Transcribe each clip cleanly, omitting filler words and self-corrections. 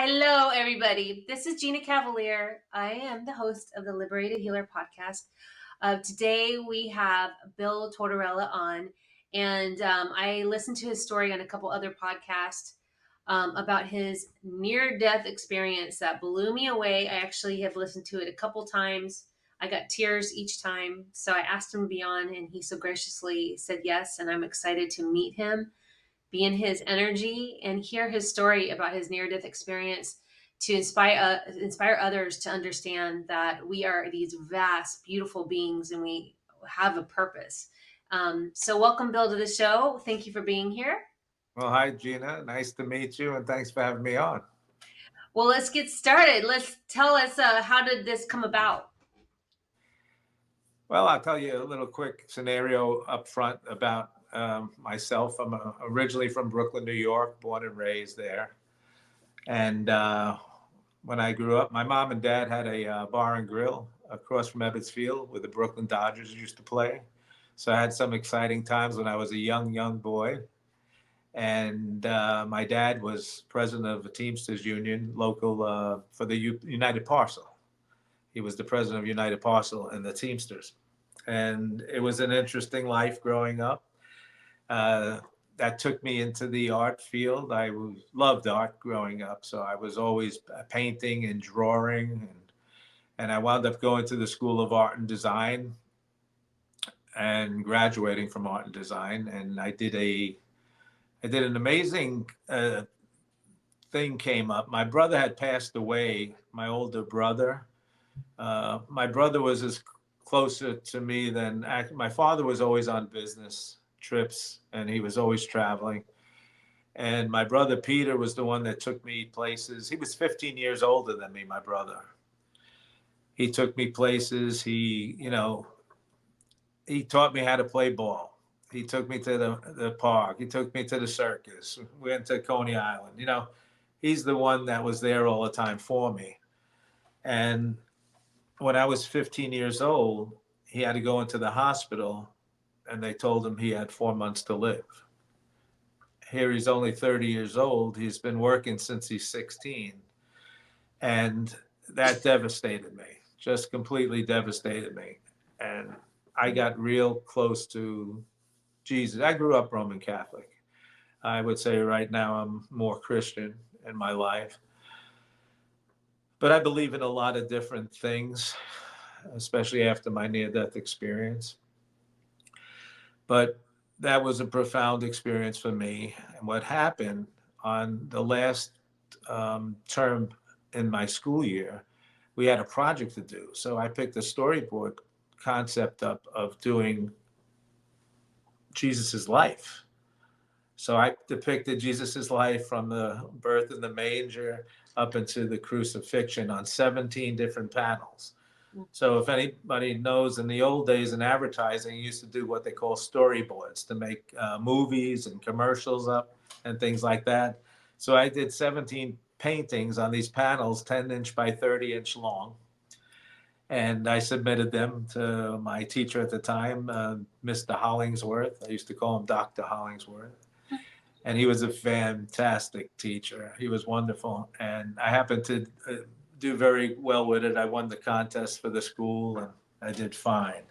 Hello, everybody. This is Gina Cavalier. I am the host of the Liberated Healer podcast. Today we have Bill Tortorella on, and I listened to his story on a couple other podcasts about his near-death experience that blew me away. I actually have listened to it a couple times. I got tears each time, so I asked him to be on, and he so graciously said yes, and I'm excited to meet him, be in his energy, and hear his story about his near-death experience to inspire others to understand that we are these vast, beautiful beings and we have a purpose. So welcome, Bill, to the show. Thank you for being here. Well, hi, Gina. Nice to meet you, and thanks for having me on. Well, let's get started. Tell us, how did this come about? Well, I'll tell you a little quick scenario up front about myself. I'm originally from Brooklyn, New York, born and raised there. And when I grew up, my mom and dad had a bar and grill across from Ebbets Field where the Brooklyn Dodgers used to play. So I had some exciting times when I was a young boy. And my dad was president of the Teamsters Union, local for the United Parcel. He was the president of United Parcel and the Teamsters. And it was an interesting life growing up. That took me into the art field. I loved art growing up, so I was always painting and drawing. And I wound up going to the School of Art and Design and graduating from art and design. And I did an amazing thing came up. My brother had passed away, my older brother. My brother was as closer to me than my father was always on business trips and he was always traveling. And my brother Peter was the one that took me places. He was 15 years older than me, my brother. He took me places. He taught me how to play ball. He took me to the park. He took me to the circus. We went to Coney Island. He's the one that was there all the time for me. And when I was 15 years old, he had to go into the hospital and they told him he had 4 months to live. Here he's only 30 years old. He's been working since he's 16. And that devastated me, just completely devastated me. And I got real close to Jesus. I grew up Roman Catholic. I would say right now I'm more Christian in my life. But I believe in a lot of different things, especially after my near-death experience. But that was a profound experience for me. And what happened on the last term in my school year, we had a project to do. So I picked a storyboard concept up of doing Jesus's life. So I depicted Jesus's life from the birth in the manger up into the crucifixion on 17 different panels. So if anybody knows, in the old days in advertising, you used to do what they call storyboards to make movies and commercials up and things like that. So I did 17 paintings on these panels, 10-inch by 30-inch long. And I submitted them to my teacher at the time, Mr. Hollingsworth. I used to call him Dr. Hollingsworth. And he was a fantastic teacher. He was wonderful. And I happened to do very well with it. I won the contest for the school and I did fine.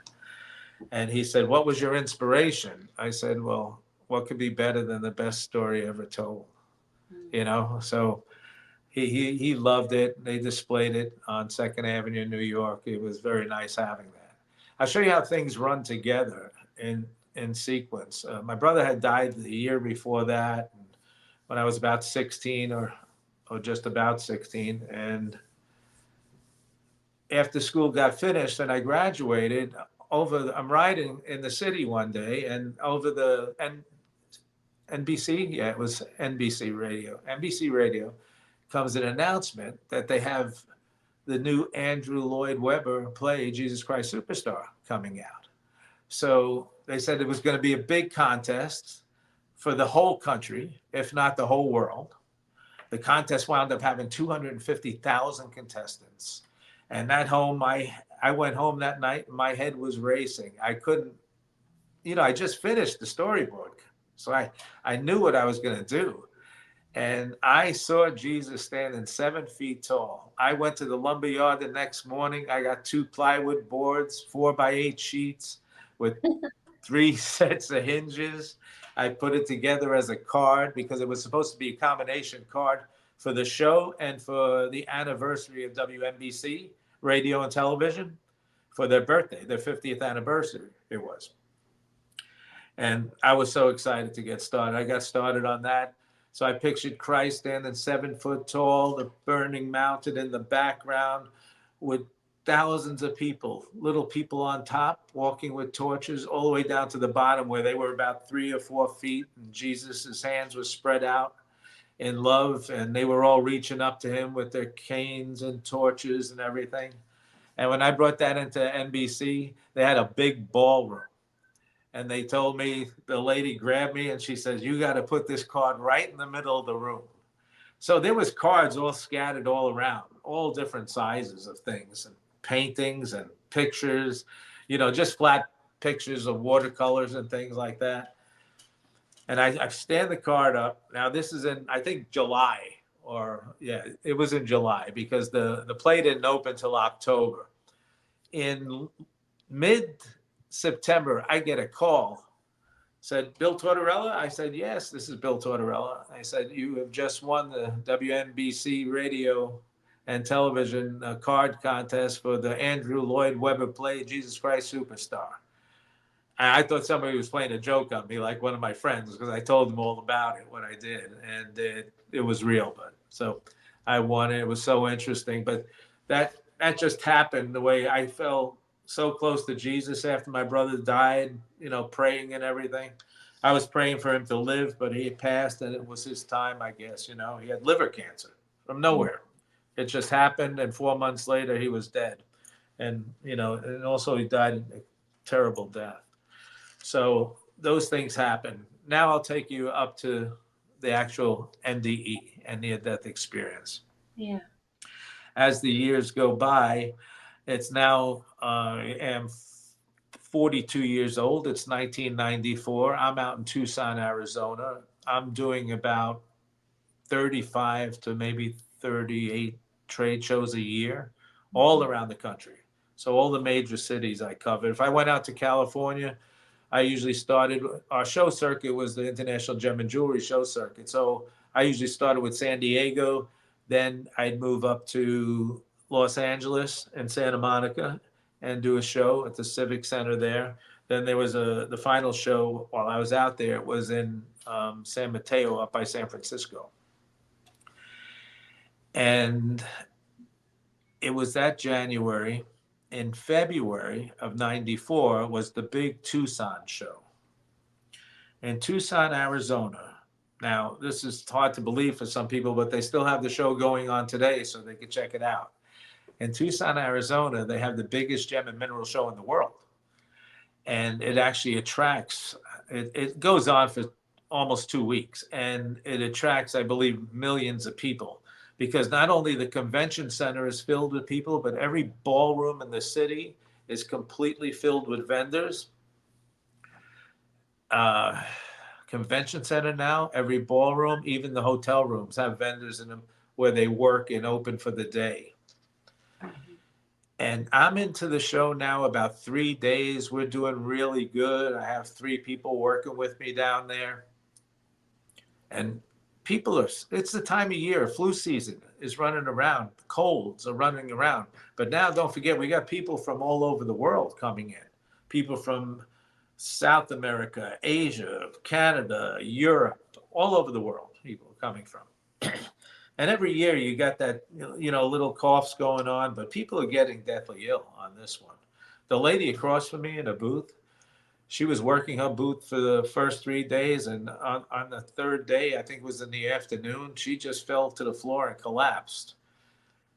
And he said, "What was your inspiration?" I said, "Well, what could be better than the best story ever told?" So he loved it. They displayed it on 2nd Avenue in New York. It was very nice having that. I'll show you how things run together in sequence. My brother had died the year before that, when I was about 16 or just about 16. And after school got finished and I graduated, I'm riding in the city one day and over the NBC, yeah, it was NBC radio comes an announcement that they have the new Andrew Lloyd Webber play, Jesus Christ Superstar, coming out. So they said it was going to be a big contest for the whole country, if not the whole world. The contest wound up having 250,000 contestants. And I went home that night and my head was racing. I couldn't, I just finished the storyboard. So I knew what I was going to do. And I saw Jesus standing 7 feet tall. I went to the lumber yard the next morning. I got 2 plywood boards, 4x8 sheets with 3 sets of hinges. I put it together as a card because it was supposed to be a combination card for the show and for the anniversary of WNBC radio and television for their birthday, their 50th anniversary it was. And I was so excited to get started. I got started on that. So I pictured Christ standing 7 foot tall, the burning mountain in the background with thousands of people, little people on top, walking with torches all the way down to the bottom where they were about 3 or 4 feet. And Jesus' hands were spread out in love, and they were all reaching up to him with their canes and torches and everything. And when I brought that into NBC, they had a big ballroom. And they told me, the lady grabbed me and she says, you got to put this card right in the middle of the room. So there was cards all scattered all around, all different sizes of things, and paintings and pictures, just flat pictures of watercolors and things like that. And I stand the card up. Now this is in, I think, July, or yeah, it was in July because the play didn't open till October. In mid-September, I get a call. Said, Bill Tortorella? I said, yes, this is Bill Tortorella. I said, you have just won the WNBC radio and television card contest for the Andrew Lloyd Webber play, Jesus Christ Superstar. And I thought somebody was playing a joke on me, like one of my friends, because I told them all about it, what I did. And it was real. But so I won it. It was so interesting. But that just happened the way I felt so close to Jesus after my brother died, praying and everything. I was praying for him to live, but he passed and it was his time, I guess. He had liver cancer from nowhere. It just happened. And 4 months later, he was dead. And, and also he died a terrible death. So those things happen. Now I'll take you up to the actual NDE and near-death experience. Yeah. As the years go by, it's now, I am 42 years old. It's 1994. I'm out in Tucson, Arizona. I'm doing about 35 to maybe 38 trade shows a year, all around the country. So all the major cities I covered. If I went out to California, I usually started, our show circuit was the International Gem and Jewelry Show Circuit. So I usually started with San Diego. Then I'd move up to Los Angeles and Santa Monica and do a show at the Civic Center there. Then there was the final show while I was out there. It was in San Mateo up by San Francisco. And it was that January. In February of 94 was the big Tucson show. In Tucson, Arizona. Now, this is hard to believe for some people, but they still have the show going on today, so they can check it out. In Tucson, Arizona, they have the biggest gem and mineral show in the world. And it actually attracts, it goes on for almost 2 weeks, and it attracts, I believe, millions of people. Because not only the convention center is filled with people, but every ballroom in the city is completely filled with vendors. Convention center now, every ballroom, even the hotel rooms have vendors in them where they work and open for the day. And I'm into the show now about 3 days. We're doing really good. I have 3 people working with me down there. And people are, it's the time of year, flu season is running around, colds are running around. But now don't forget, we got people from all over the world coming in. People from South America, Asia, Canada, Europe, all over the world, people coming from. And every year you got that, little coughs going on, but people are getting deathly ill on this one. The lady across from me in a booth, she was working her booth for the first 3 days, and on the third day, I think it was in the afternoon, she just fell to the floor and collapsed.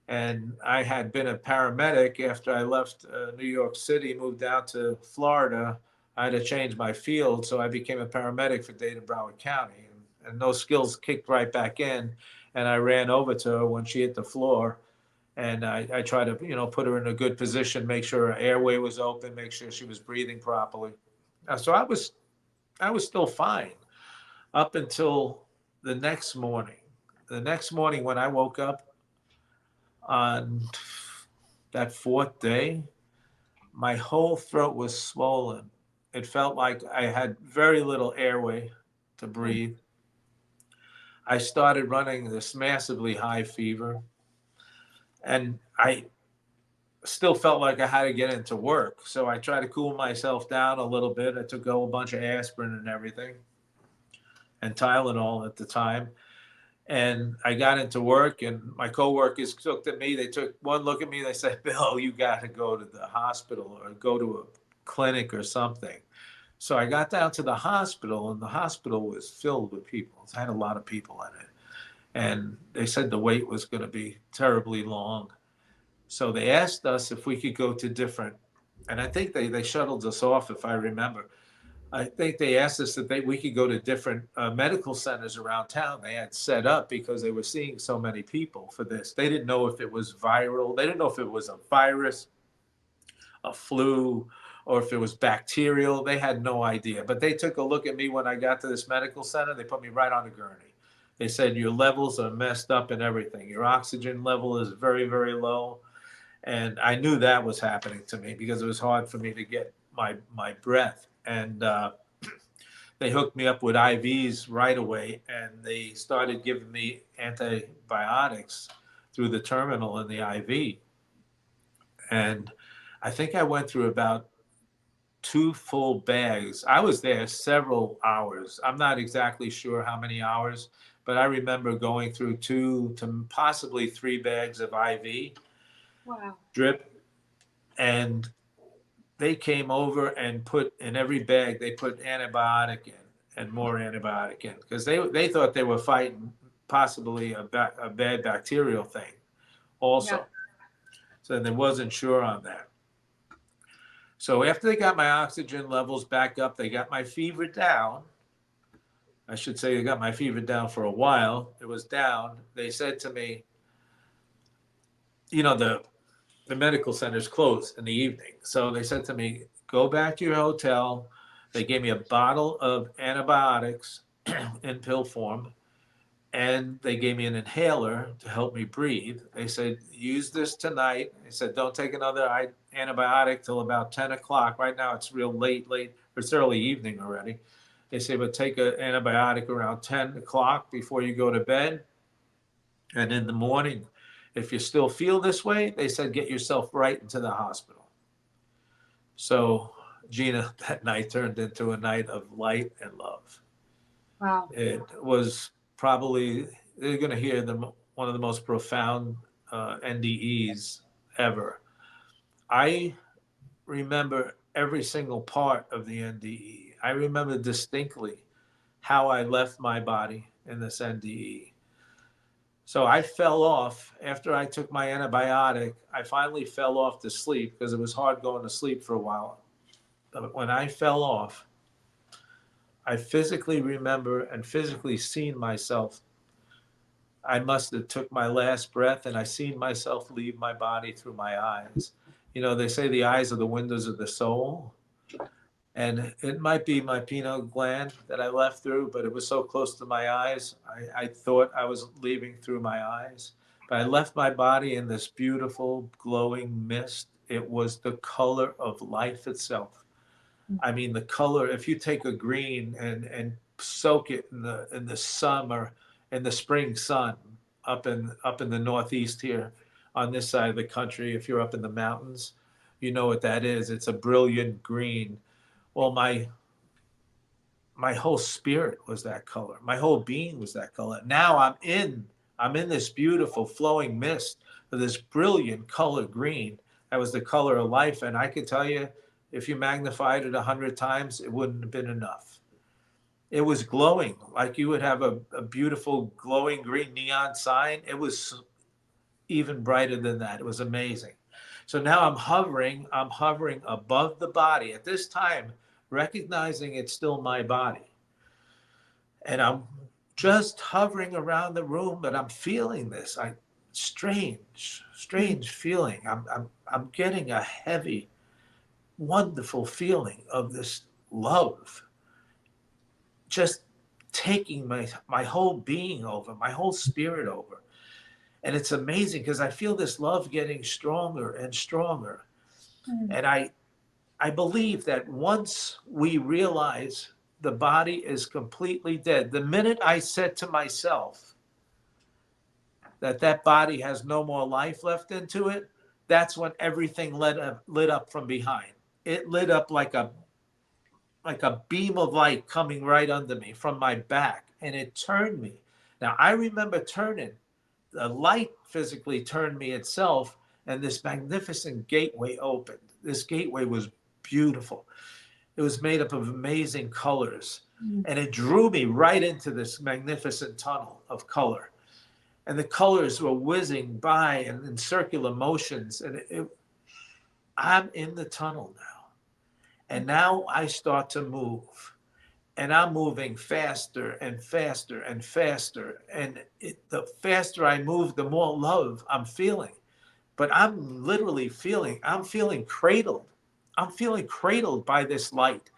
And I had been a paramedic after I left New York City, moved out to Florida. I had to change my field, so I became a paramedic for Dade and Broward County. And those skills kicked right back in, and I ran over to her when she hit the floor. And I tried to, put her in a good position, make sure her airway was open, make sure she was breathing properly. So I was still fine up until the next morning. the next morning when I woke up on that fourth day, my whole throat was swollen. It felt like I had very little airway to breathe. I started running this massively high fever, and I still felt like I had to get into work. So I tried to cool myself down a little bit. I took a whole bunch of aspirin and everything, and Tylenol at the time. And I got into work, and my coworkers looked at me. They took one look at me. They said, "Bill, you got to go to the hospital or go to a clinic or something." So I got down to the hospital, and the hospital was filled with people. It had a lot of people in it. And they said the wait was going to be terribly long. So they asked us if we could go to different, and I think they shuttled us off, if I remember. I think they asked us that we could go to different medical centers around town they had set up because they were seeing so many people for this. They didn't know if it was viral. They didn't know if it was a virus, a flu, or if it was bacterial. They had no idea. But they took a look at me when I got to this medical center. They put me right on a gurney. They said, your levels are messed up and everything. Your oxygen level is very, very low. And I knew that was happening to me because it was hard for me to get my breath. And they hooked me up with IVs right away, and they started giving me antibiotics through the terminal in the IV. And I think I went through about 2 full bags. I was there several hours. I'm not exactly sure how many hours, but I remember going through 2 to possibly 3 bags of IV Wow. drip. And they came over and put in every bag, they put antibiotic in and more antibiotic in because they thought they were fighting possibly a bad bacterial thing Yeah. also. So they wasn't sure on that. So after they got my oxygen levels back up, they got my fever down. I should say they got my fever down for a while. It was down. They said to me, the medical center's closed in the evening. So they said to me, go back to your hotel. They gave me a bottle of antibiotics in pill form, and they gave me an inhaler to help me breathe. They said, use this tonight. They said, don't take another antibiotic till about 10 o'clock. Right now it's real late, it's early evening already. They say, but take an antibiotic around 10 o'clock before you go to bed. And in the morning, if you still feel this way, they said, get yourself right into the hospital. So, Gina, that night turned into a night of light and love. Wow. It was probably, they're going to hear one of the most profound NDEs ever. I remember every single part of the NDE. I remember distinctly how I left my body in this NDE. So I fell off after I took my antibiotic. I finally fell off to sleep because it was hard going to sleep for a while. But when I fell off, I physically remember and physically seen myself. I must have took my last breath and I seen myself leave my body through my eyes. They say the eyes are the windows of the soul. And it might be my pineal gland that I left through, but it was so close to my eyes, I thought I was leaving through my eyes. But I left my body in this beautiful glowing mist. It was the color of life itself. I mean, the color, if you take a green and soak it in the summer, in the spring sun, up in the Northeast here on this side of the country, if you're up in the mountains, you know what that is. It's a brilliant green. Well, my whole spirit was that color. My whole being was that color. Now I'm in this beautiful flowing mist of this brilliant color green. That was the color of life. And I could tell you, if you magnified it 100 times, it wouldn't have been enough. It was glowing like you would have a beautiful glowing green neon sign. It was even brighter than that. It was amazing. So now I'm hovering above the body at this time, recognizing it's still my body. And I'm just hovering around the room, but I'm feeling this. Strange feeling. I'm getting a heavy, wonderful feeling of this love just taking my whole being over, my whole spirit over. And it's amazing because I feel this love getting stronger and stronger. Mm. And I believe that once we realize the body is completely dead, the minute I said to myself that that body has no more life left into it, that's when everything lit up from behind. It lit up like a beam of light coming right under me from my back, and it turned me. Now I remember turning. The light physically turned me itself, and this magnificent gateway opened. This gateway was beautiful. It was made up of amazing colors, Mm. and it drew me right into this magnificent tunnel of color. And the colors were whizzing by and in circular motions, and I'm in the tunnel now. And now I start to move, and I'm moving faster and faster and faster. And the faster I move, the more love I'm feeling. But I'm feeling cradled. I'm feeling cradled by this light.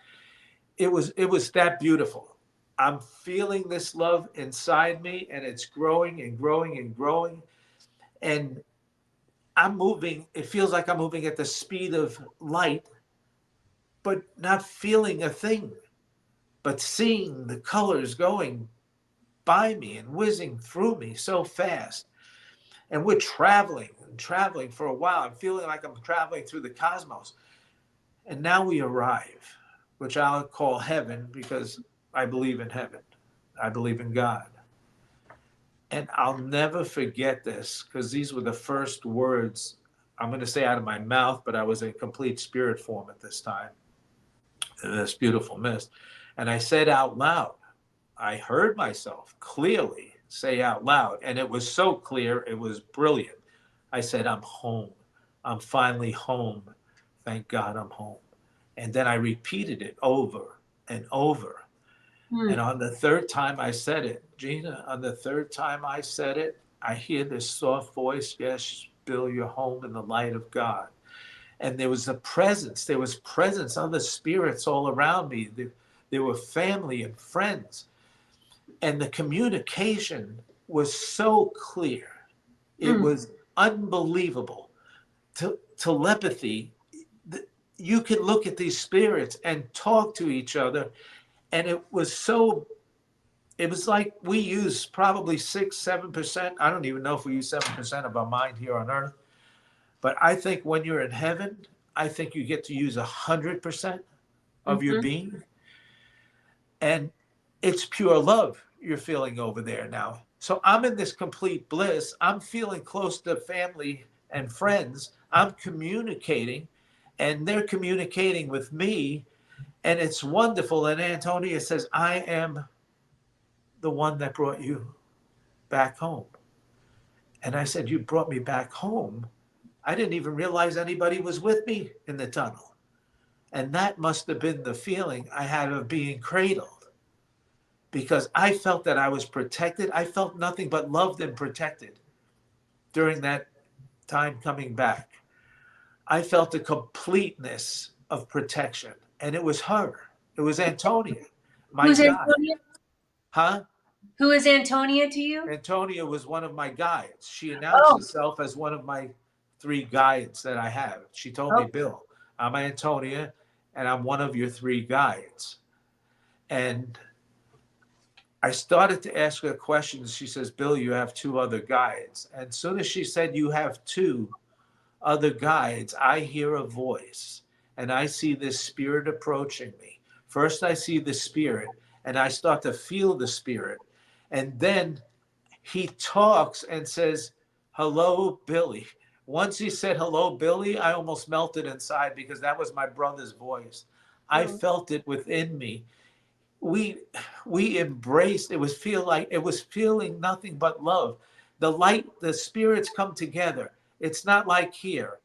It was that beautiful. I'm feeling this love inside me, and it's growing and growing and growing. And I'm moving. It feels like I'm moving at the speed of light, but not feeling a thing, but seeing the colors going by me and whizzing through me so fast. And we're traveling and traveling for a while. I'm feeling like I'm traveling through the cosmos. And now we arrive, which I'll call heaven because I believe in heaven. I believe in God. And I'll never forget this because these were the first words I'm going to say out of my mouth, but I was in complete spirit form at this time, in this beautiful mist. And I said out loud, I heard myself clearly say out loud, and it was so clear, it was brilliant. I said, I'm home. I'm finally home. Thank God I'm home. And then I repeated it over and over. Mm. And on the third time I said it, Gina, on the third time I said it, I hear this soft voice, yes, Bill, you're home in the light of God. And there was there was presence, other spirits all around me. There were family and friends. And the communication was so clear. It Mm. was unbelievable. Telepathy, you could look at these spirits and talk to each other. And it was like we use probably 6, 7%. I don't even know if we use 7% of our mind here on earth. But I think when you're in heaven, I think you get to use 100% of your Mhm. being. And it's pure love you're feeling over there now. So I'm in this complete bliss. I'm feeling close to family and friends. I'm communicating, and they're communicating with me, and it's wonderful. And Antonia says, I am the one that brought you back home. And I said, you brought me back home? I didn't even realize anybody was with me in the tunnel. And that must have been the feeling I had of being cradled, because I felt that I was protected. I felt nothing but loved and protected during that time coming back. I felt a completeness of protection. And it was her. It was Antonia, my Who's guide. Antonia? Huh? Who is Antonia to you? Antonia was one of my guides. She announced Oh, herself as one of my 3 guides that I have. She told me, oh, Bill, I'm Antonia, and I'm one of your 3 guides. And I started to ask her questions. She says, Bill, you have 2 other guides. And as soon as she said, you have 2 other guides, I hear a voice and I see this spirit approaching me. First, I see the spirit and I start to feel the spirit. And then he talks and says, hello, Billy. Once he said, hello, Billy, I almost melted inside because that was my brother's voice. I oh. felt it within me. We we embraced, it was feeling nothing but love. The light, the spirits come together. It's not like here.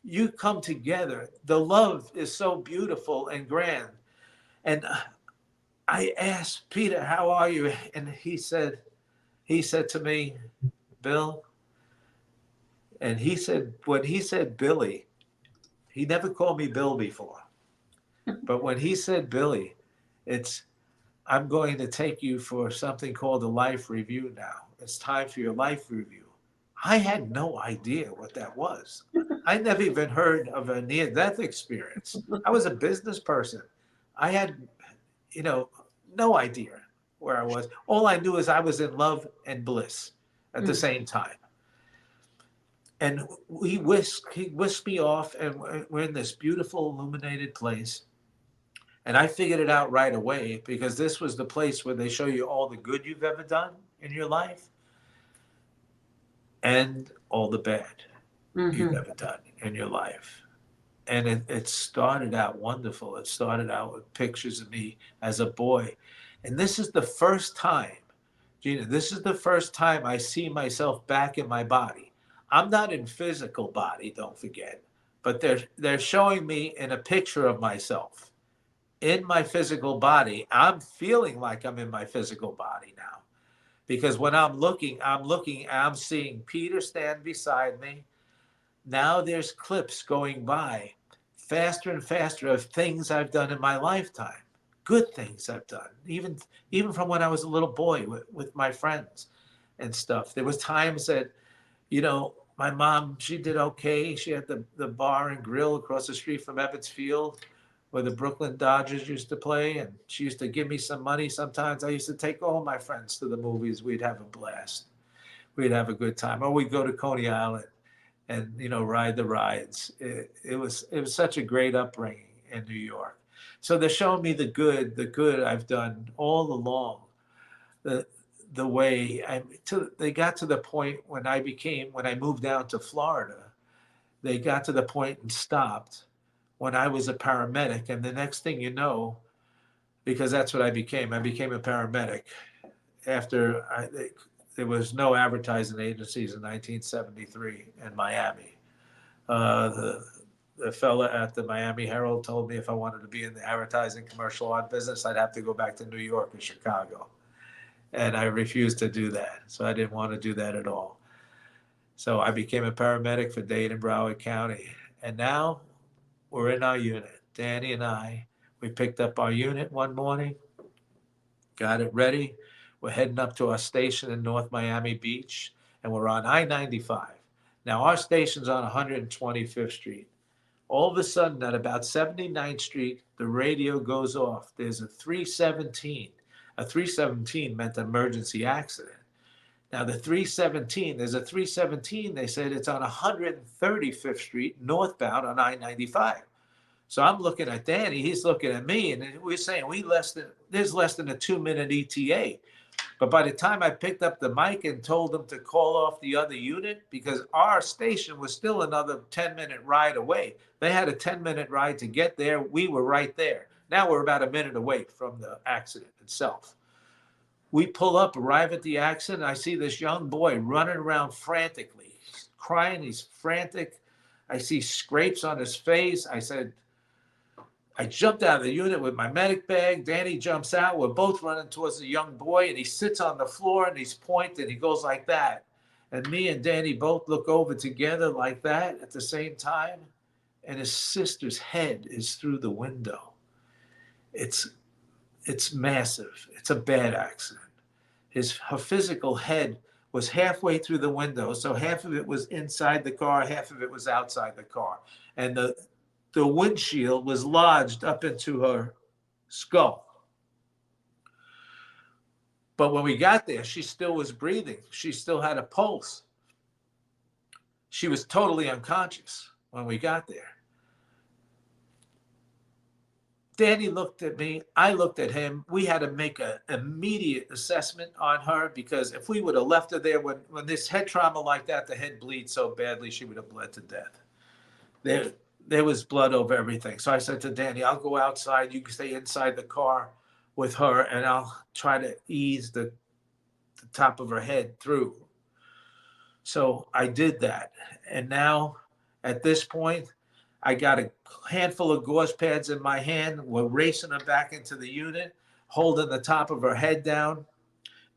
You come together. The love is so beautiful and grand. And I asked Peter, how are you? And he said to me, Bill, and he said, when he said Billy, he never called me Bill before. But when he said Billy, it's I'm going to take you for something called a life review now. It's time for your life review. I had no idea what that was. I never even heard of a near death experience. I was a business person. I had, you know, no idea where I was. All I knew is I was in love and bliss at the Mm. same time. And he whisked me off, and we're in this beautiful illuminated place. And I figured it out right away because this was the place where they show you all the good you've ever done in your life and all the bad you've Mm-hmm. ever done in your life. And it started out wonderful. It started out with pictures of me as a boy. And this is the first time, Gina, this is the first time I see myself back in my body. I'm not in physical body, don't forget, but they're showing me in a picture of myself in my physical body. I'm feeling like I'm in my physical body now because when I'm seeing Peter stand beside me. Now there's clips going by faster and faster of things I've done in my lifetime, good things I've done, even from when I was a little boy with my friends and stuff. There was times that, my mom, she did okay. She had the bar and grill across the street from Ebbets Field where the Brooklyn Dodgers used to play. And she used to give me some money sometimes. I used to take all my friends to the movies. We'd have a blast. We'd have a good time. Or we'd go to Coney Island and ride the rides. It was such a great upbringing in New York. So they're showing me the good I've done all along. The the way they got to the point when I moved down to Florida. They got to the point and stopped when I was a paramedic, and the next thing you know, because that's what I became. I became a paramedic after there was no advertising agencies in 1973 in Miami. The fella at the Miami Herald told me if I wanted to be in the advertising commercial art business, I'd have to go back to New York or Chicago. And I refused to do that. So I didn't want to do that at all. So I became a paramedic for Dade and Broward County. And now we're in our unit. Danny and I, we picked up our unit one morning, got it ready. We're heading up to our station in North Miami Beach, and we're on I-95. Now, our station's on 125th Street. All of a sudden, at about 79th Street, the radio goes off. There's a 317. A 317 meant emergency accident. Now, there's a 317, they said it's on 135th Street, northbound on I-95. So I'm looking at Danny, he's looking at me, and we're saying there's less than a 2-minute ETA. But by the time I picked up the mic and told them to call off the other unit, because our station was still another 10-minute ride away. They had a 10-minute ride to get there. We were right there. Now we're about a minute away from the accident itself. We pull up, arrive at the accident. I see this young boy running around frantically. He's crying, he's frantic. I see scrapes on his face. I jumped out of the unit with my medic bag. Danny jumps out. We're both running towards the young boy, and he sits on the floor and he's pointing. He goes like that. And me and Danny both look over together like that at the same time. And his sister's head is through the window. It's massive. It's a bad accident. Her physical head was halfway through the window. So half of it was inside the car, half of it was outside the car. And the windshield was lodged up into her skull. But when we got there, she still was breathing. She still had a pulse. She was totally unconscious when we got there. Danny looked at me. I looked at him. We had to make an immediate assessment on her because if we would have left her there when this head trauma like that, the head bleeds so badly, she would have bled to death. There was blood over everything. So I said to Danny, I'll go outside. You can stay inside the car with her, and I'll try to ease the top of her head through. So I did that. And now, at this point, I got a handful of gauze pads in my hand. We're racing her back into the unit, holding the top of her head down.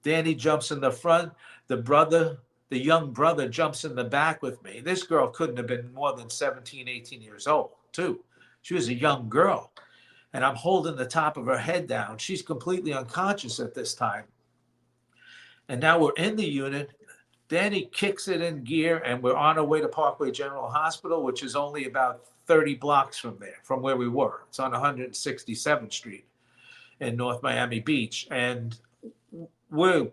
Danny jumps in the front. The young brother jumps in the back with me. This girl couldn't have been more than 17, 18 years old, too. She was a young girl. and I'm holding the top of her head down. She's completely unconscious at this time. And now we're in the unit. Danny kicks it in gear, and we're on our way to Parkway General Hospital, which is only about 30 blocks from there, from where we were. It's on 167th Street in North Miami Beach. And we're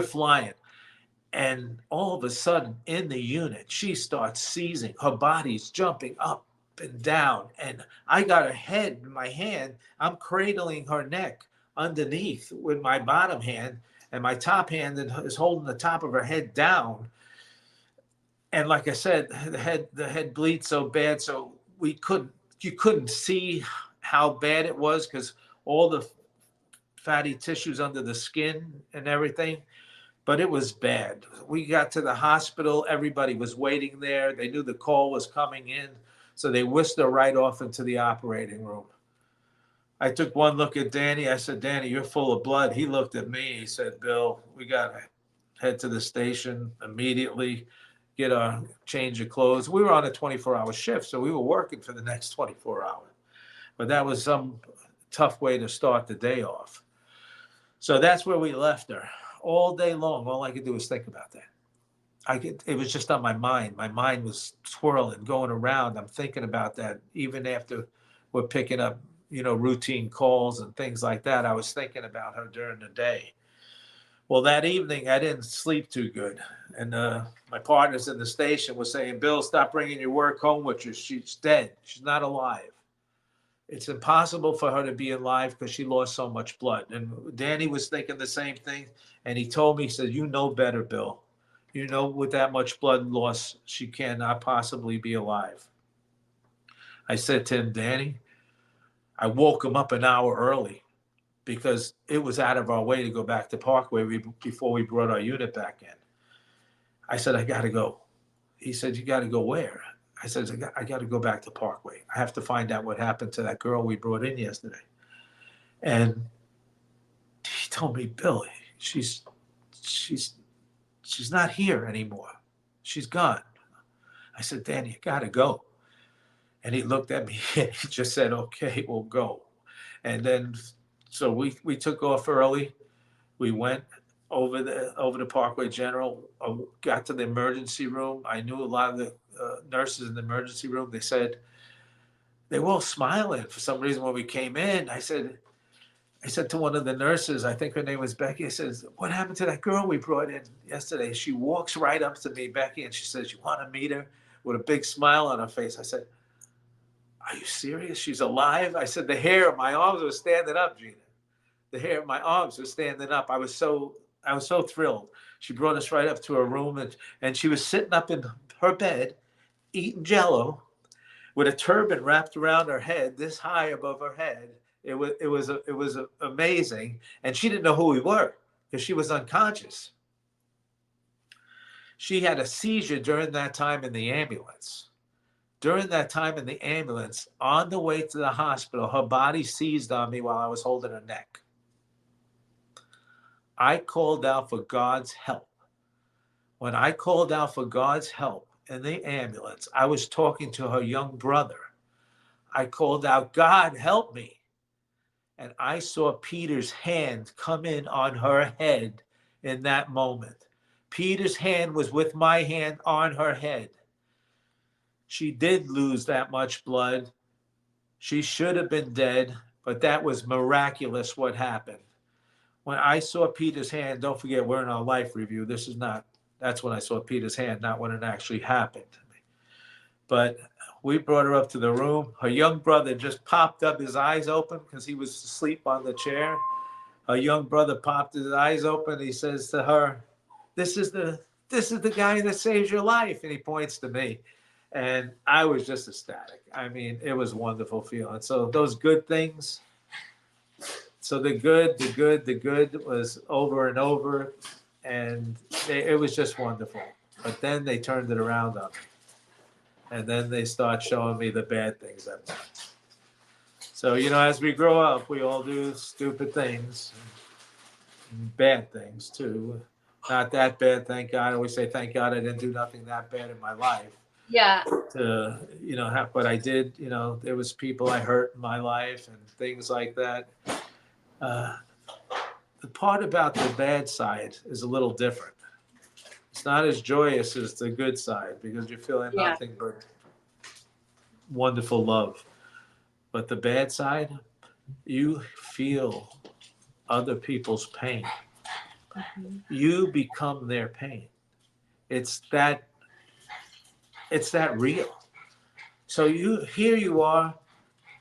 flying. And all of a sudden, in the unit, she starts seizing. Her body's jumping up and down. And I got her head in my hand. I'm cradling her neck underneath with my bottom hand, and my top hand is holding the top of her head down. And like I said, the head bleeds so bad, so you couldn't see how bad it was, because all the fatty tissues under the skin and everything. But it was bad. We got to the hospital. Everybody was waiting there. They knew the call was coming in, so they whisked her right off into the operating room. I took one look at Danny. I said, Danny, you're full of blood. He looked at me. He said, Bill, we got to head to the station immediately, get our change of clothes. We were on a 24-hour shift, so we were working for the next 24 hours. But that was some tough way to start the day off. So that's where we left her. All day long, all I could do was think about that. It was just on my mind. My mind was twirling, going around. I'm thinking about that. Even after we're picking up, routine calls and things like that, I was thinking about her during the day. Well, that evening, I didn't sleep too good. And my partners in the station were saying, Bill, stop bringing your work home with you. She's dead. She's not alive. It's impossible for her to be alive because she lost so much blood. And Danny was thinking the same thing. And he told me, he said, you know better, Bill. You know, with that much blood loss, she cannot possibly be alive. I said to him, Danny, I woke him up an hour early because it was out of our way to go back to Parkway before we brought our unit back in. I said, I got to go. He said, you got to go where? I said, I got to go back to Parkway. I have to find out what happened to that girl we brought in yesterday. And he told me, Bill, she's not here anymore. She's gone. I said, Danny, you got to go. And he looked at me and he just said, okay, we'll go. And then, so we took off early. We went over the Parkway General, got to the emergency room. I knew a lot of the nurses in the emergency room. They said, they were all smiling for some reason when we came in. I said to one of the nurses, I think her name was Becky, I says, what happened to that girl we brought in yesterday? She walks right up to me, Becky, and she says, you want to meet her? With a big smile on her face. I said, are you serious? She's alive? I said, the hair of my arms was standing up, Gina. The hair of my arms was standing up. I was so thrilled. She brought us right up to her room, and she was sitting up in her bed, eating Jell-O, with a turban wrapped around her head, this high above her head. It was amazing, and she didn't know who we were because she was unconscious. She had a seizure during that time in the ambulance. During that time in the ambulance, on the way to the hospital, her body seized on me while I was holding her neck. I called out for God's help. When I called out for God's help in the ambulance, I was talking to her young brother. I called out, God, help me. And I saw Peter's hand come in on her head in that moment. Peter's hand was with my hand on her head. She did lose that much blood. She should have been dead, but that was miraculous what happened. When I saw Peter's hand, don't forget, we're in our life review. That's when I saw Peter's hand, not when it actually happened to me. But we brought her up to the room. Her young brother just popped up, his eyes open because he was asleep on the chair. Her young brother popped his eyes open. He says to her, this is the guy that saves your life. And he points to me. And I was just ecstatic. I mean, it was a wonderful feeling. So those good things, so the good was over and over. And it was just wonderful. But then they turned it around on me. And then they start showing me the bad things I've done. So, as we grow up, we all do stupid things, and bad things too. Not that bad, thank God. I always say, thank God I didn't do nothing that bad in my life. Yeah. to, have, but I did, there was people I hurt in my life and things like that. Uh, the part about the bad side is a little different. It's not as joyous as the good side because you're feeling Yeah. nothing but wonderful love. But the bad side, you feel other people's pain. Mhm. You become their pain. It's that it's that real. So here you are.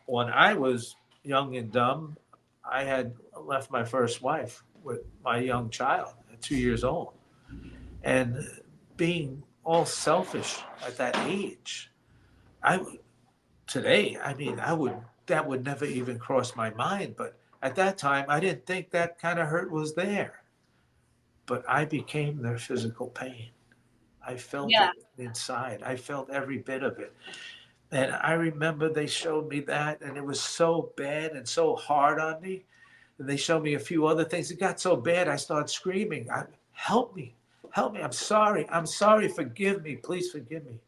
When I was young and dumb, I had left my first wife with my young child at 2 years old. And being all selfish at that age, I today, I mean, that would never even cross my mind. But at that time, I didn't think that kind of hurt was there. But I became their physical pain. I felt Yeah. it inside. I felt every bit of it. And I remember they showed me that, and it was so bad and so hard on me. And they showed me a few other things. It got so bad, I started screaming, help me, help me. I'm sorry, forgive me, please forgive me.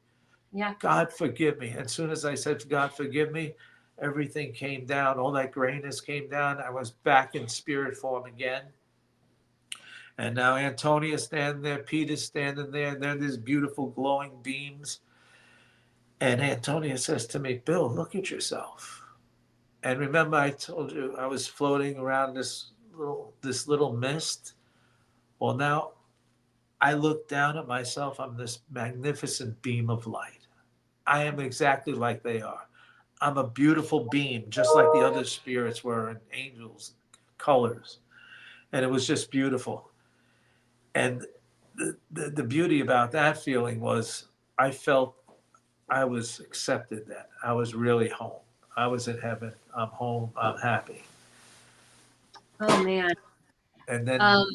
Yeah. God, forgive me. As soon as I said, God, forgive me, everything came down. All that grayness came down. I was back in spirit form again. And now Antonia's standing there, Peter's standing there, and there are these beautiful glowing beams. And Antonia says to me, Bill, look at yourself. And remember, I told you I was floating around this little mist. Well, now I look down at myself. I'm this magnificent beam of light. I am exactly like they are. I'm a beautiful beam, just like the other spirits were, and angels, colors. And it was just beautiful. And the beauty about that feeling was I felt I was accepted then. I was really home. I was in heaven. I'm home. I'm happy. Oh man. And then, Um,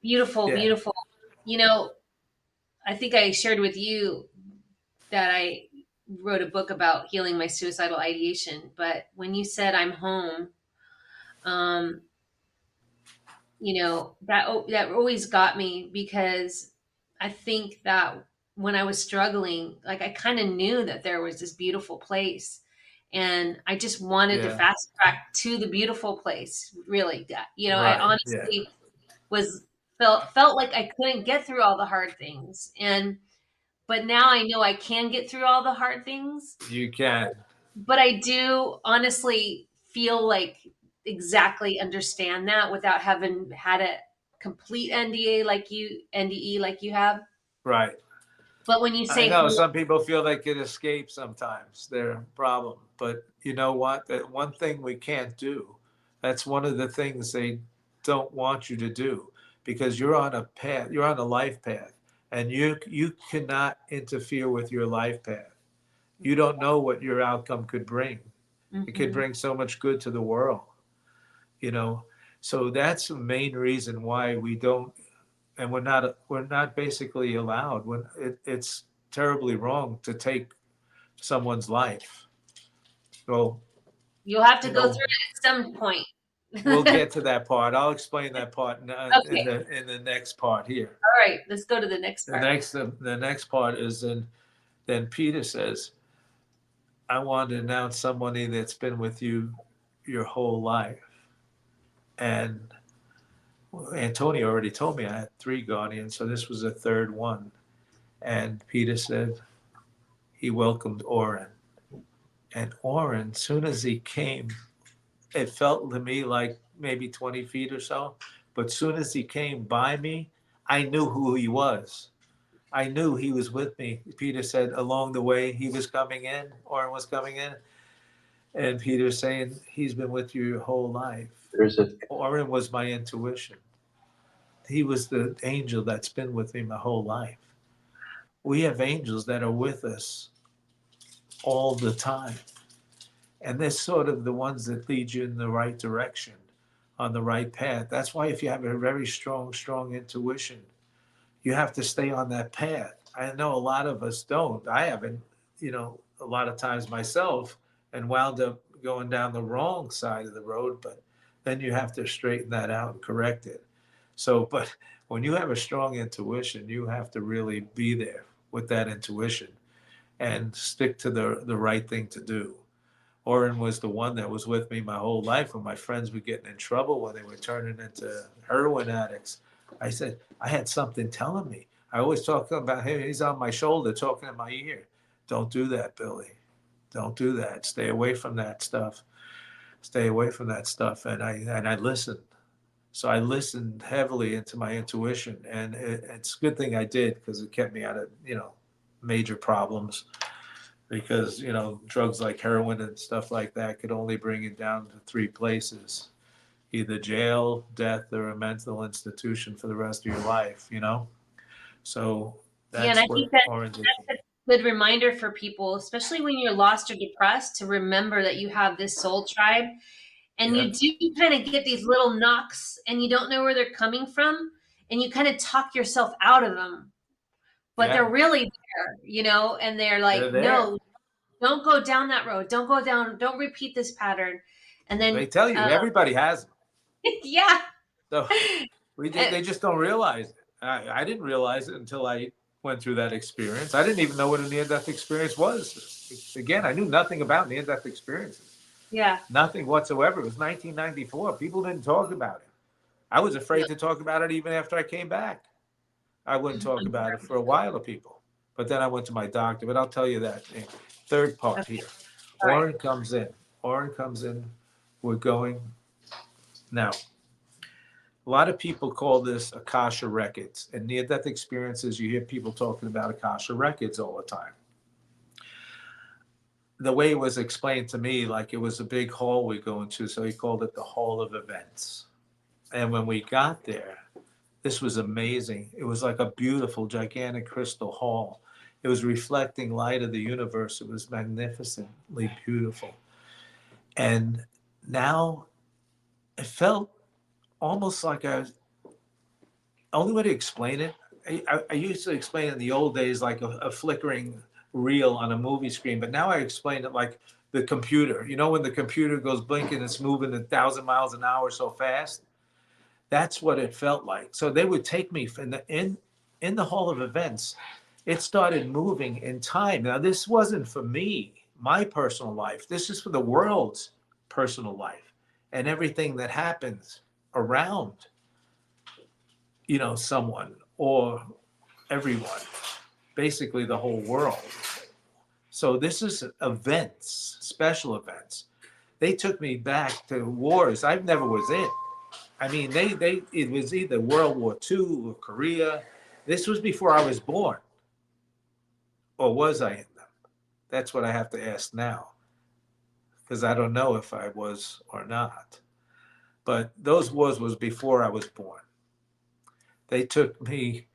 beautiful, yeah, beautiful. You know, I think I shared with you that I wrote a book about healing my suicidal ideation. But when you said I'm home, um, that always got me because I think that when I was struggling, like I kind of knew that there was this beautiful place, and I just wanted to yeah, fast track to the beautiful place. Really, I right, yeah, honestly was felt like I couldn't get through all the hard things, and but now I know I can get through all the hard things. you can, But I do honestly feel like exactly understand that without having had a complete NDE like you have. right. But when you I say know home, some people feel they can escape sometimes, their problem. But you know what? That one thing we can't do, that's one of the things they don't want you to do because you're on a path, you're on a life path, and you cannot interfere with your life path. You don't know what your outcome could bring. It could mhm, bring so much good to the world, you know. So that's the main reason why we don't, and we're not basically allowed when it's terribly wrong to take someone's life. So, you'll have to you go through know, it at some point. we'll Okay, get to that part. I'll explain that part in all the next part here. right. Let's go to the next The part. next the next part is then Peter says, I want to announce somebody that's been with you your whole life. And Antonia already told me I had three guardians, so this was the third one. And Peter said he welcomed Orin. And Orin, soon as he came, it felt to me like maybe 20 feet or so. But soon as he came by me, I knew who he was. I knew he was with me. Peter said along the way he was coming in, Orin was coming in. And Peter saying, he's been with you your whole life. There's a Orin was my intuition. He was the angel that's been with me my whole life. We have angels that are with us all the time. And they're sort of the ones that lead you in the right direction, on the right path. That's why if you have a very strong, strong intuition, you have to stay on that path. I know a lot of us don't. I haven't, a lot of times myself and wound up going down the wrong side of the road, but then you have to straighten that out and correct it. So, but when you have a strong intuition, you have to really be there with that intuition. and stick to the right thing to do. Orin was the one that was with me my whole life when my friends were getting in trouble, when they were turning into heroin addicts. I said, I had something telling me. I always talk about him. He's on my shoulder talking in my ear. Don't do that, Billy. Don't do that. Stay away from that stuff. Stay away from that stuff. And I listened. So I listened heavily into my intuition, and it's a good thing I did because it kept me out of major problems. Because drugs like heroin and stuff like that could only bring you down to three places: either jail, death, or a mental institution for the rest of your life. So Yeah, and that's I what think that Orange is. that's a good reminder for people, especially when you're lost or depressed, to remember that you have this soul tribe. And Yeah, you do kind of get these little knocks and you don't know where they're coming from. And you kind of talk yourself out of them, but yeah, they're really there, and they're they're like, there. no, don't go down that road. Don't go down. Don't repeat this pattern. And They then, tell you everybody has them. yeah. So they just don't realize it. I didn't realize it until I went through that experience. I didn't even know what a near-death experience was. Again, I knew nothing about near-death experiences. Yeah. Nothing whatsoever. It was 1994. People didn't talk about it. I was No. afraid to talk about it even after I came back. I wouldn't talk about it for a while to people. But then I went to my doctor. But I'll tell you that. Third part Okay. here. All right. Orin comes in. Orin comes in. We're going now. A lot of people call this Akasha Records. And near death experiences, you hear people talking about Akasha Records all the time. The way it was explained to me, like it was a big hall we go into, so he called it the Hall of Events. And when we got there, this was amazing. It was like a beautiful, gigantic crystal hall. It was reflecting light of the universe. It was magnificently beautiful. And now it felt almost like only way to explain it, I used to explain it in the old days like a flickering reel on a movie screen, but now I explain it like the computer. When the computer goes blinking, it's moving 1,000 miles an hour so fast. That's what it felt like. So they would take me in the Hall of Events. It started moving in time. Now this wasn't for me, my personal life. This is for the world's personal life and everything that happens around someone or everyone, basically the whole world. So this is events, special events. They took me back to wars I never was in. I mean, it was either World War II or Korea. This was before I was born, or was I in them? That's what I have to ask now, because I don't know if I was or not. But those wars was before I was born. They took me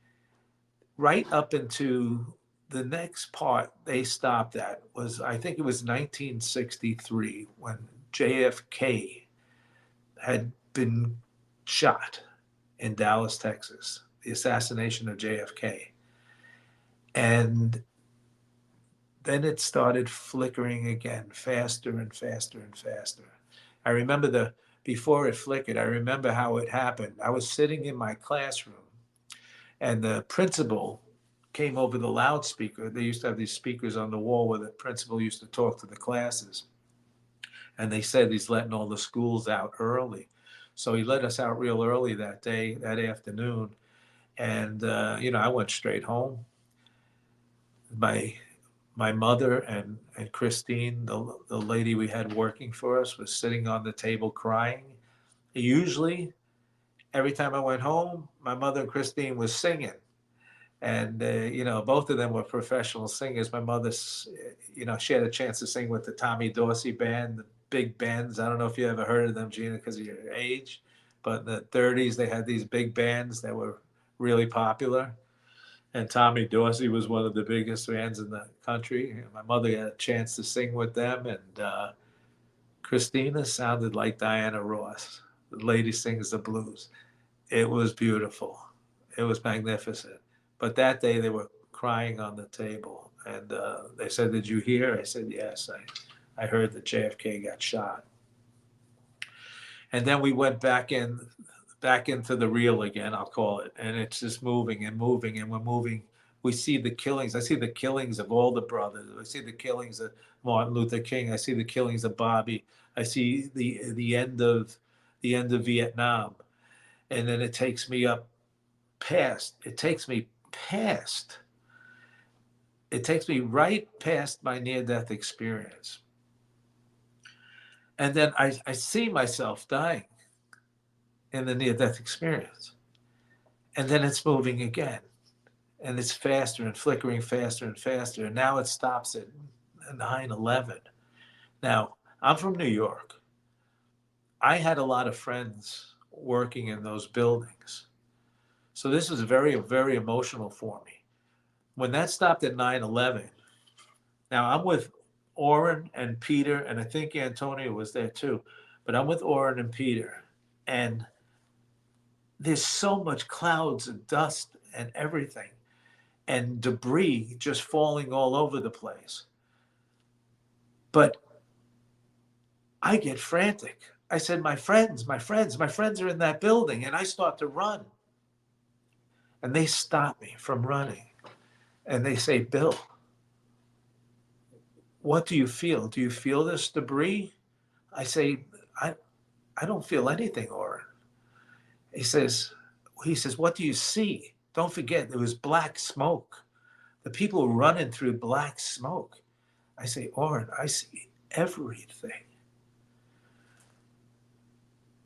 right up into the next part they stopped at was, I think it was 1963, when JFK had been shot in Dallas, Texas, the assassination of JFK. And then it started flickering again, faster and faster and faster. I remember before it flickered, I remember how it happened. I was sitting in my classroom and the principal came over the loudspeaker. They used to have these speakers on the wall where the principal used to talk to the classes. And they said he's letting all the schools out early. So he let us out real early that day, that afternoon. And, I went straight home. My mother and Christine, the lady we had working for us, was sitting on the table crying. Usually, every time I went home, my mother and Christine was singing. And, both of them were professional singers. My mother's, she had a chance to sing with the Tommy Dorsey band, the big bands. I don't know if you ever heard of them, Gina, because of your age. But in the 30s, they had these big bands that were really popular. And Tommy Dorsey was one of the biggest bands in the country. And my mother had a chance to sing with them. And Christina sounded like Diana Ross. The lady sings the blues. It was beautiful. It was magnificent. But that day they were crying on the table. And they said, "Did you hear?" I said, "Yes, I heard that JFK got shot." And then we went back into the reel again, I'll call it. And it's just moving and moving, and we're moving we see the killings. I see the killings of all the brothers. I see the killings of Martin Luther King. I see the killings of Bobby. I see the end of Vietnam, and then it takes me up past. It takes me past. It takes me right past my near-death experience, and then I see myself dying in the near-death experience, and then it's moving again, and it's faster and flickering faster and faster. And now it stops at 9/11. Now, I'm from New York. I had a lot of friends working in those buildings. So this was very, very emotional for me. When that stopped at 9/11, now I'm with Orin and Peter, and I think Antonia was there too, but I'm with Orin and Peter. And there's so much clouds and dust and everything, and debris just falling all over the place. But I get frantic. I said, my friends are in that building. And I start to run. And they stop me from running. And they say, Bill, what do you feel? Do you feel this debris? I say, I don't feel anything, Orin. He says, what do you see? Don't forget, there was black smoke. The people were running through black smoke. I say, Orin, I see everything.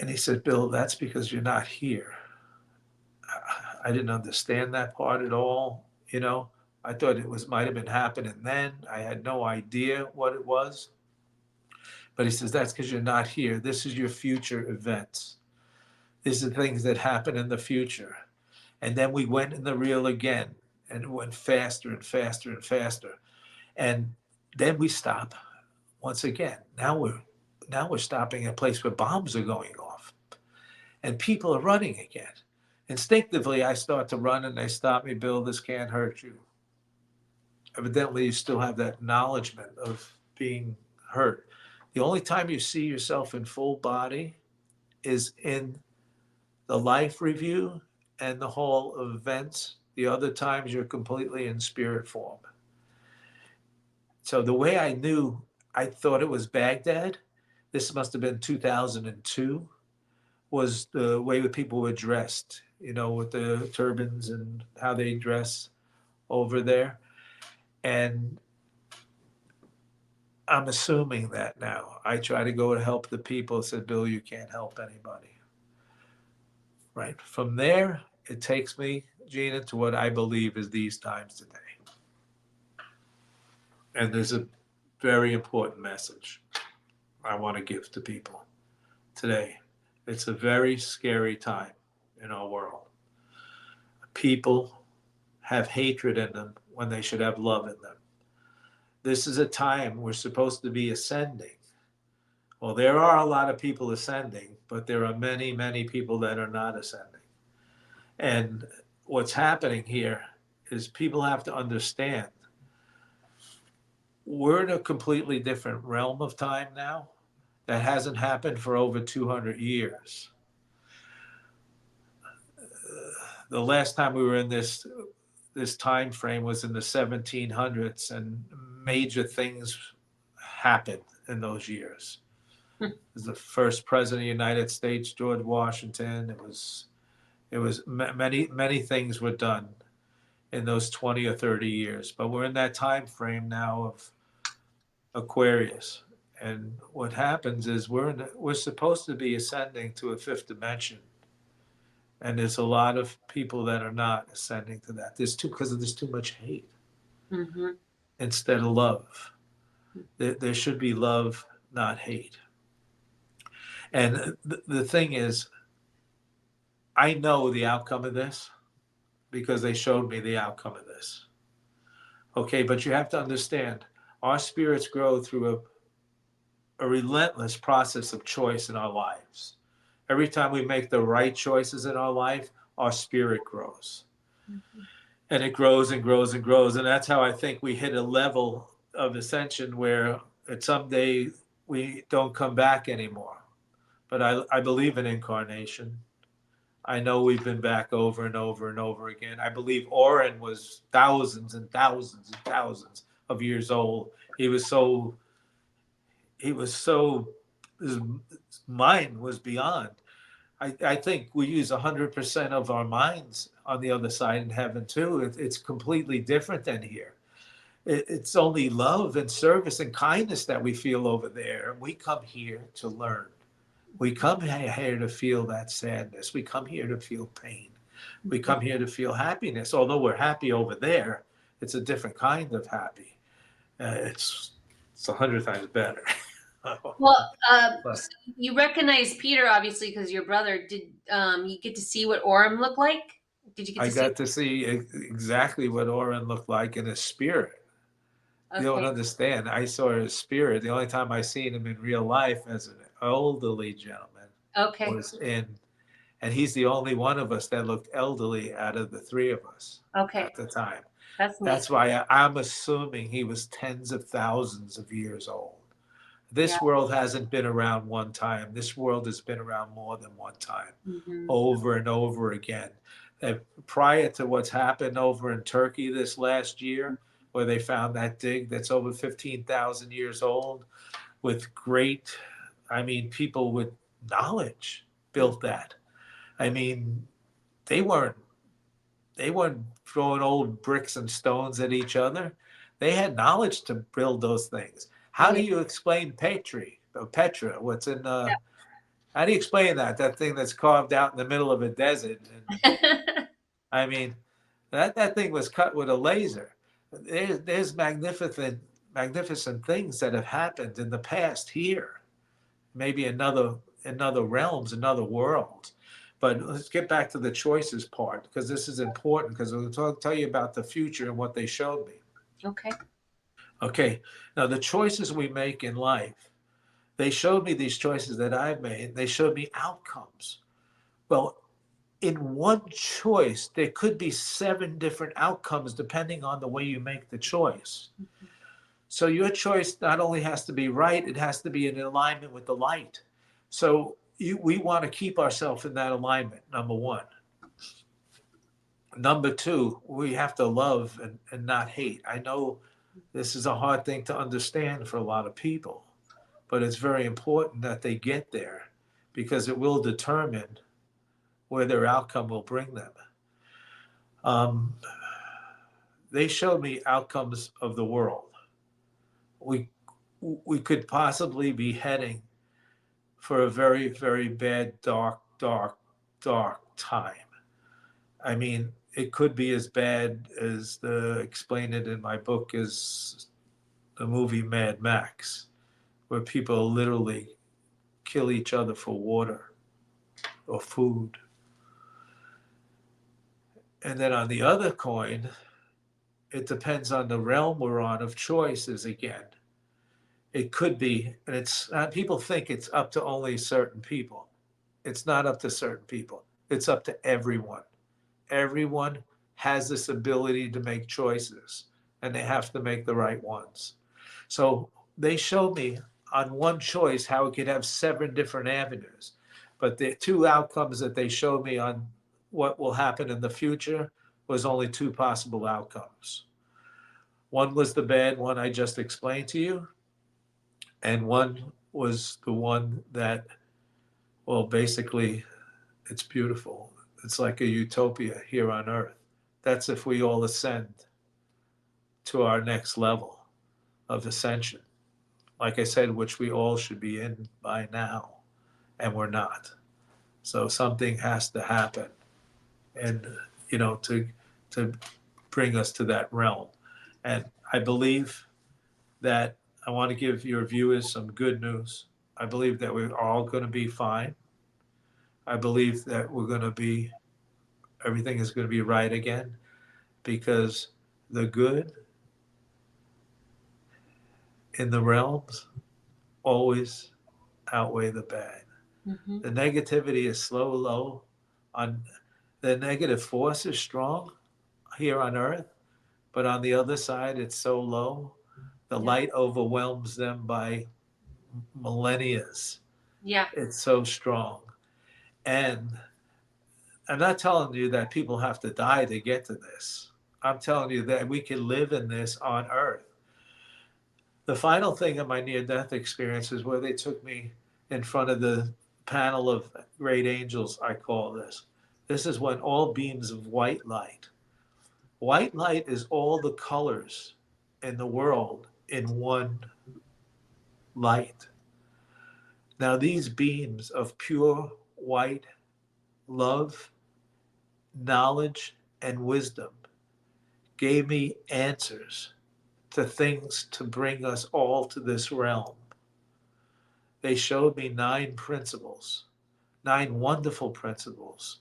And he said, Bill, that's because you're not here. I didn't understand that part at all. You know, I thought it might have been happening then. I had no idea what it was. But he says, that's because you're not here. This is your future events. These are things that happen in the future. And then we went in the reel again, and it went faster and faster and faster. And then we stop once again. Now we're stopping at a place where bombs are going off. And people are running again. Instinctively, I start to run and they stop me. Bill, this can't hurt you. Evidently, you still have that acknowledgement of being hurt. The only time you see yourself in full body is in the life review and the hall of events. The other times you're completely in spirit form. So the way I knew, I thought it was Baghdad. This must have been 2002. Was the way that people were dressed, you know, with the turbans and how they dress over there. And I'm assuming that now. I try to go to help the people. Said, Bill, you can't help anybody. Right. From there, it takes me, Gina, to what I believe is these times today. And there's a very important message I want to give to people today. It's a very scary time in our world. People have hatred in them when they should have love in them. This is a time we're supposed to be ascending. Well, there are a lot of people ascending, but there are many, many people that are not ascending. And what's happening here is people have to understand we're in a completely different realm of time now that hasn't happened for over 200 years. The last time we were in this time frame was in the 1700s, and major things happened in those years. It was the first president of the United States, George Washington. It was many things were done in those 20 or 30 years. But we're in that time frame now of Aquarius. And what happens is we're supposed to be ascending to a fifth dimension. And there's a lot of people that are not ascending to that. Because there's too much hate instead of love. There should be love, not hate. And the thing is, I know the outcome of this because they showed me the outcome of this. Okay, but you have to understand, our spirits grow through a relentless process of choice in our lives. Every time we make the right choices in our life, our spirit grows. And it grows and grows and grows. And that's how I think we hit a level of ascension where at someday we don't come back anymore. But I believe in incarnation. I know we've been back over and over and over again. I believe Orin was thousands and thousands and thousands of years old. He was so, he was so, his mind was beyond. I think we use 100% of our minds on the other side in heaven too. It's completely different than here. It's only love and service and kindness that we feel over there. We come here to learn. We come here to feel that sadness. We come here to feel pain. We come here to feel happiness. Although we're happy over there, it's a different kind of happy. It's 100 times better. Well, But so you recognize Peter obviously because your brother. Did you get to see what Orem looked like? Did you get I to see? got to see exactly what Oren looked like in his spirit. You don't Okay. understand. I saw his spirit. The only time I seen him in real life as an elderly gentleman Okay. was in, and he's the only one of us that looked elderly out of the three of us Okay. at the time. That's neat. That's why I'm assuming he was tens of thousands of years old. Yeah. This world hasn't been around one time. This world has been around more than one time, Hmm. over and over again. Prior to what's happened over in Turkey this last year, where they found that dig that's over 15,000 years old, with great, I mean, people with knowledge built that. I mean, they weren't they weren't throwing old bricks and stones at each other. They had knowledge to build those things. How do Yeah. you explain Petri or Petra? What's in how do you explain that? That thing that's carved out in the middle of a desert. And I mean, that thing was cut with a laser. There's magnificent things that have happened in the past here. Maybe another realms, another world. But let's get back to the choices part because this is important because I'll tell you about the future and what they showed me. Okay. Okay, now the choices we make in life, they showed me these choices that I've made. They showed me outcomes. Well, in one choice, there could be 7 different outcomes depending on the way you make the choice. So your choice not only has to be right, it has to be in alignment with the light. So we want to keep ourselves in that alignment, number one. Number two, we have to love and not hate. I know this is a hard thing to understand for a lot of people, but it's very important that they get there because it will determine where their outcome will bring them. Um, they showed me outcomes of the world. We we could possibly be heading for a very, very bad, dark time. I mean, it could be as bad as the explain it in my book as the movie Mad Max, where people literally kill each other for water or food. And then on the other coin, it depends on the realm we're on of choices again. It could be, and it's people think it's up to only certain people. It's not up to certain people. It's up to everyone. Everyone has this ability to make choices, and they have to make the right ones. So they showed me on one choice how it could have 7 different avenues. But the 2 outcomes that they showed me on what will happen in the future was only 2 possible outcomes. One was the bad one I just explained to you, and one was the one that, well, basically, it's beautiful. It's like a utopia here on earth. That's if we all ascend to our next level of ascension. Like I said, which we all should be in by now, and we're not. So something has to happen, and to bring us to that realm. And I believe that I want to give your viewers some good news. I believe that we're all going to be fine. I believe that everything is going to be right again because the good in the realms always outweigh the bad. Hmm. The negativity is low. On the negative force is strong here on earth, but on the other side, it's so low. The Yeah. light overwhelms them by millennia. Yeah. It's so strong. And I'm not telling you that people have to die to get to this. I'm telling you that we can live in this on earth. The final thing in my near-death experience is where they took me in front of the panel of great angels, I call this. This is when all beams of white light. White light is all the colors in the world in one light. Now, these beams of pure white love, knowledge, and wisdom gave me answers to things to bring us all to this realm. They showed me 9 principles, 9 wonderful principles,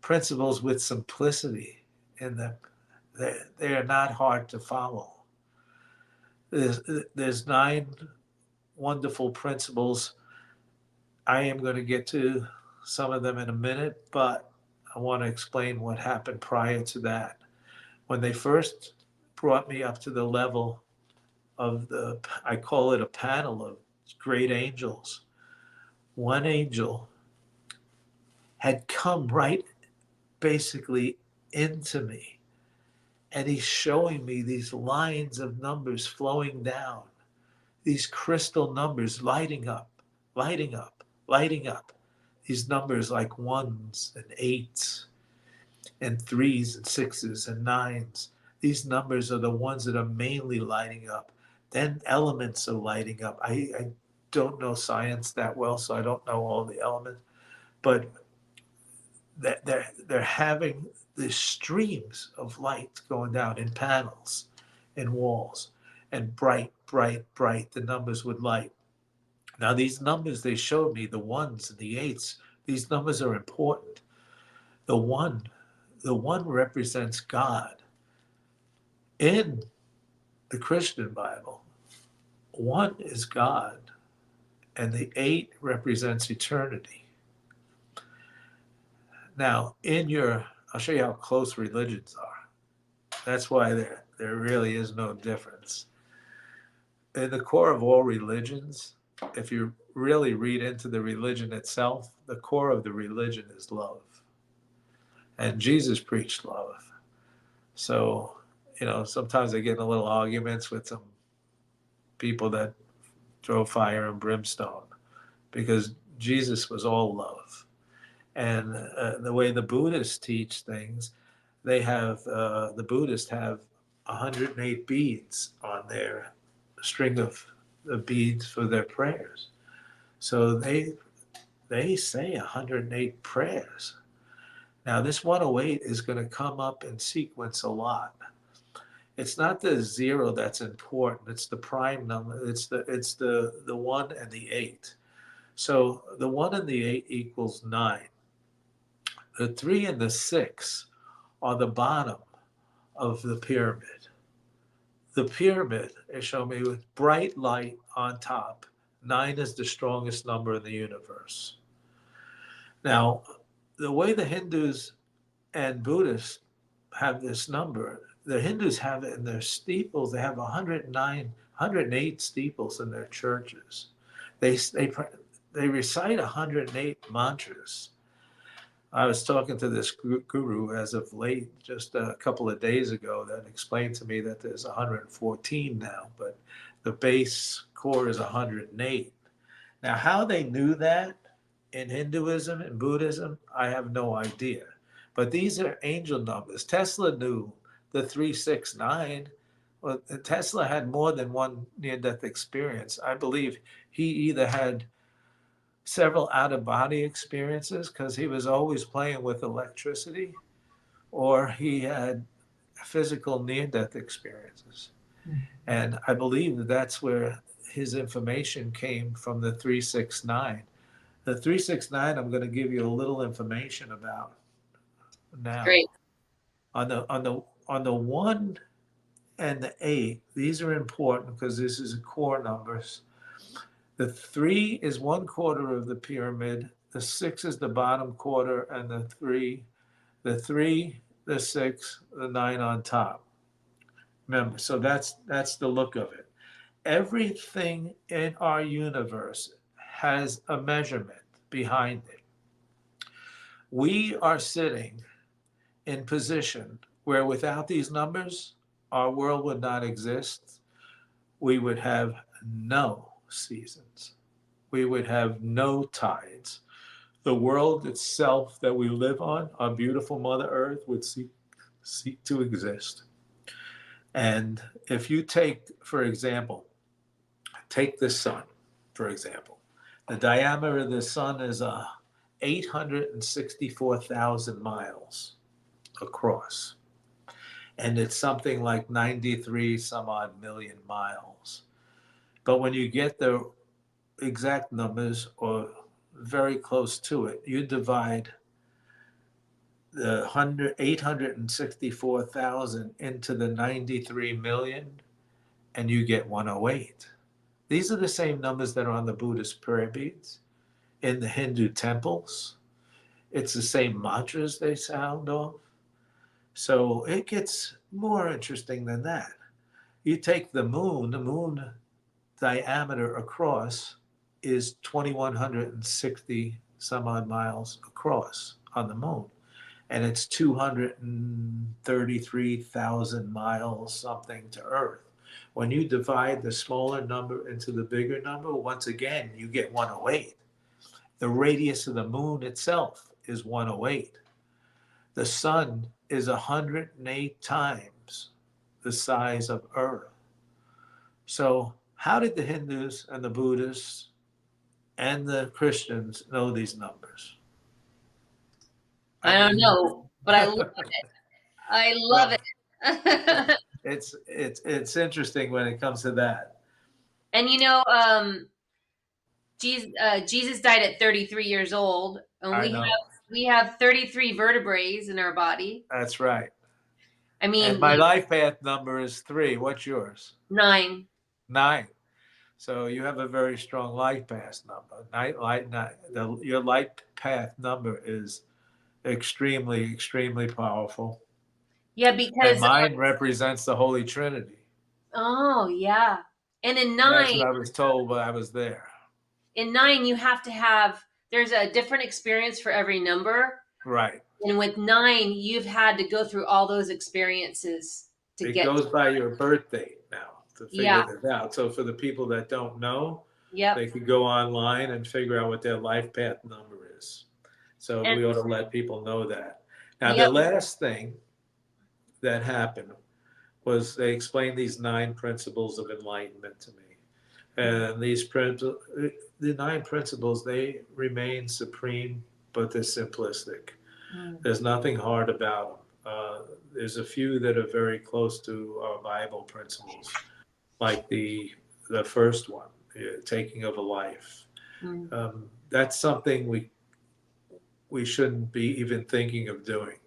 principles with simplicity in them. They are not hard to follow. There's 9 wonderful principles. I am going to get to some of them in a minute, but I want to explain what happened prior to that. When they first brought me up to the level of I call it a panel of great angels, one angel had come right basically into me. And he's showing me these lines of numbers flowing down, these crystal numbers lighting up, lighting up, lighting up. These numbers like 1s and 8s and 3s and 6s and 9s. These numbers are the ones that are mainly lighting up. Then elements are lighting up. I don't know science that well, so I don't know all the elements, but they're having these streams of light going down in panels, in walls, and bright, bright, bright, the numbers would light. Now, these numbers they showed me, the 1s and the 8s, these numbers are important. The one represents God. In the Christian Bible, 1 is God, and the 8 represents eternity. Now, I'll show you how close religions are. That's why there really is no difference. In the core of all religions, if you really read into the religion itself, the core of the religion is love. And Jesus preached love. So, sometimes I get in a little arguments with some people that throw fire and brimstone because Jesus was all love. And the way the Buddhists teach things, the Buddhists have 108 beads on their string of the beads for their prayers. So they say 108 prayers. Now this 108 is going to come up in sequence a lot. It's not the 0 that's important. It's the prime number. It's the 1 and the 8. So the 1 and the 8 equals 9. The 3 and the 6 are the bottom of the pyramid. The pyramid is shown me with bright light on top. 9 is the strongest number in the universe. Now, the way the Hindus and Buddhists have this number, the Hindus have it in their steeples. They have 108 steeples in their churches. They recite 108 mantras. I was talking to this guru as of late, just a couple of days ago, that explained to me that there's 114 now, but the base core is 108. Now, how they knew that in Hinduism and Buddhism, I have no idea. But these are angel numbers. Tesla knew the 369. Well, Tesla had more than one near-death experience. I believe he either had several out-of-body experiences because he was always playing with electricity, or he had physical near-death experiences. And I believe that's where his information came from, the 369. The 369, I'm going to give you a little information about now. Great. On the 1 and the 8, these are important because this is core numbers. The 3 is 1/4 of the pyramid. The 6 is the bottom quarter, and the 3, the 6, the 9 on top. Remember, so that's the look of it. Everything in our universe has a measurement behind it. We are sitting in position where without these numbers, our world would not exist. We would have no seasons. We would have no tides. The world itself that we live on, our beautiful Mother Earth, would seek to exist. And if you take, for example, take the sun, for example. The diameter of the sun is 864,000 miles across. And it's something like 93 some odd million miles. But when you get the exact numbers or very close to it, you divide the 864,000 into the 93 million and you get 108. These are the same numbers that are on the Buddhist prayer beads, in the Hindu temples. It's the same mantras they sound off. So it gets more interesting than that. You take the moon diameter across is 2,160 some odd miles across on the moon. And it's 233,000 miles something to Earth. When you divide the smaller number into the bigger number, once again, you get 108. The radius of the moon itself is 108. The sun is 108 times the size of Earth. So how did the Hindus and the Buddhists and the Christians know these numbers? I don't know, but I love it. I love well, it. it's interesting when it comes to that. And Jesus died at 33 years old, and I know. we have 33 vertebrae in our body. That's right. I And mean, my life path number is 3. What's yours? 9. 9. So you have a very strong life path number. Your life path number is extremely, extremely powerful. Yeah, And because mine represents the Holy Trinity. oh yeah, and in That's 9, what I was told when I was there. you have to have. There's a different experience for every number, Right. and with 9, you've had to go through all those experiences to It get. goes by your birth date now to figure Yeah. this out. So for the people that don't know, Yep. they could go online and figure out what their life path number is. So And we ought to let people know that. Now, the yep. last thing that happened was they explained these 9 principles of enlightenment to me. And the 9 principles, they remain supreme, but they're simplistic. There's nothing hard about them. There's a few that are very close to our Bible principles, like the first one, taking of a life. That's something we shouldn't be even thinking of doing.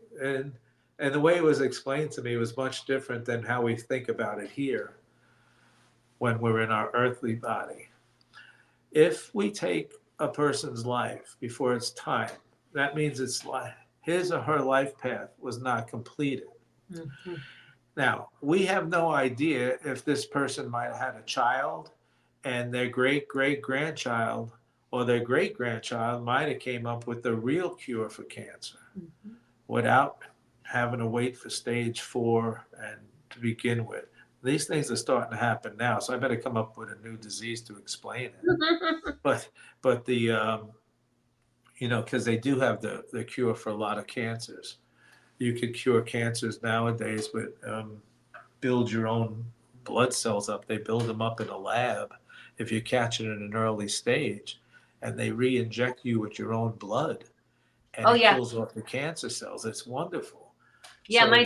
And the way it was explained to me was much different than how we think about it here when we're in our earthly body. If we take a person's life before it's time, that means it's his or her life path was not completed. Mhm. Now, we have no idea if this person might have had a child and their great great grandchild or their great grandchild might have came up with the real cure for cancer without having to wait for stage 4 and to begin with. These things are starting to happen now, so I better come up with a new disease to explain it. But the because they do have the cure for a lot of cancers. You could cure cancers nowadays with build your own blood cells up. They build them up in a lab if you catch it in an early stage, and they re-inject you with your own blood, and Oh it yeah, kills off the cancer cells. It's wonderful. yeah. So, but My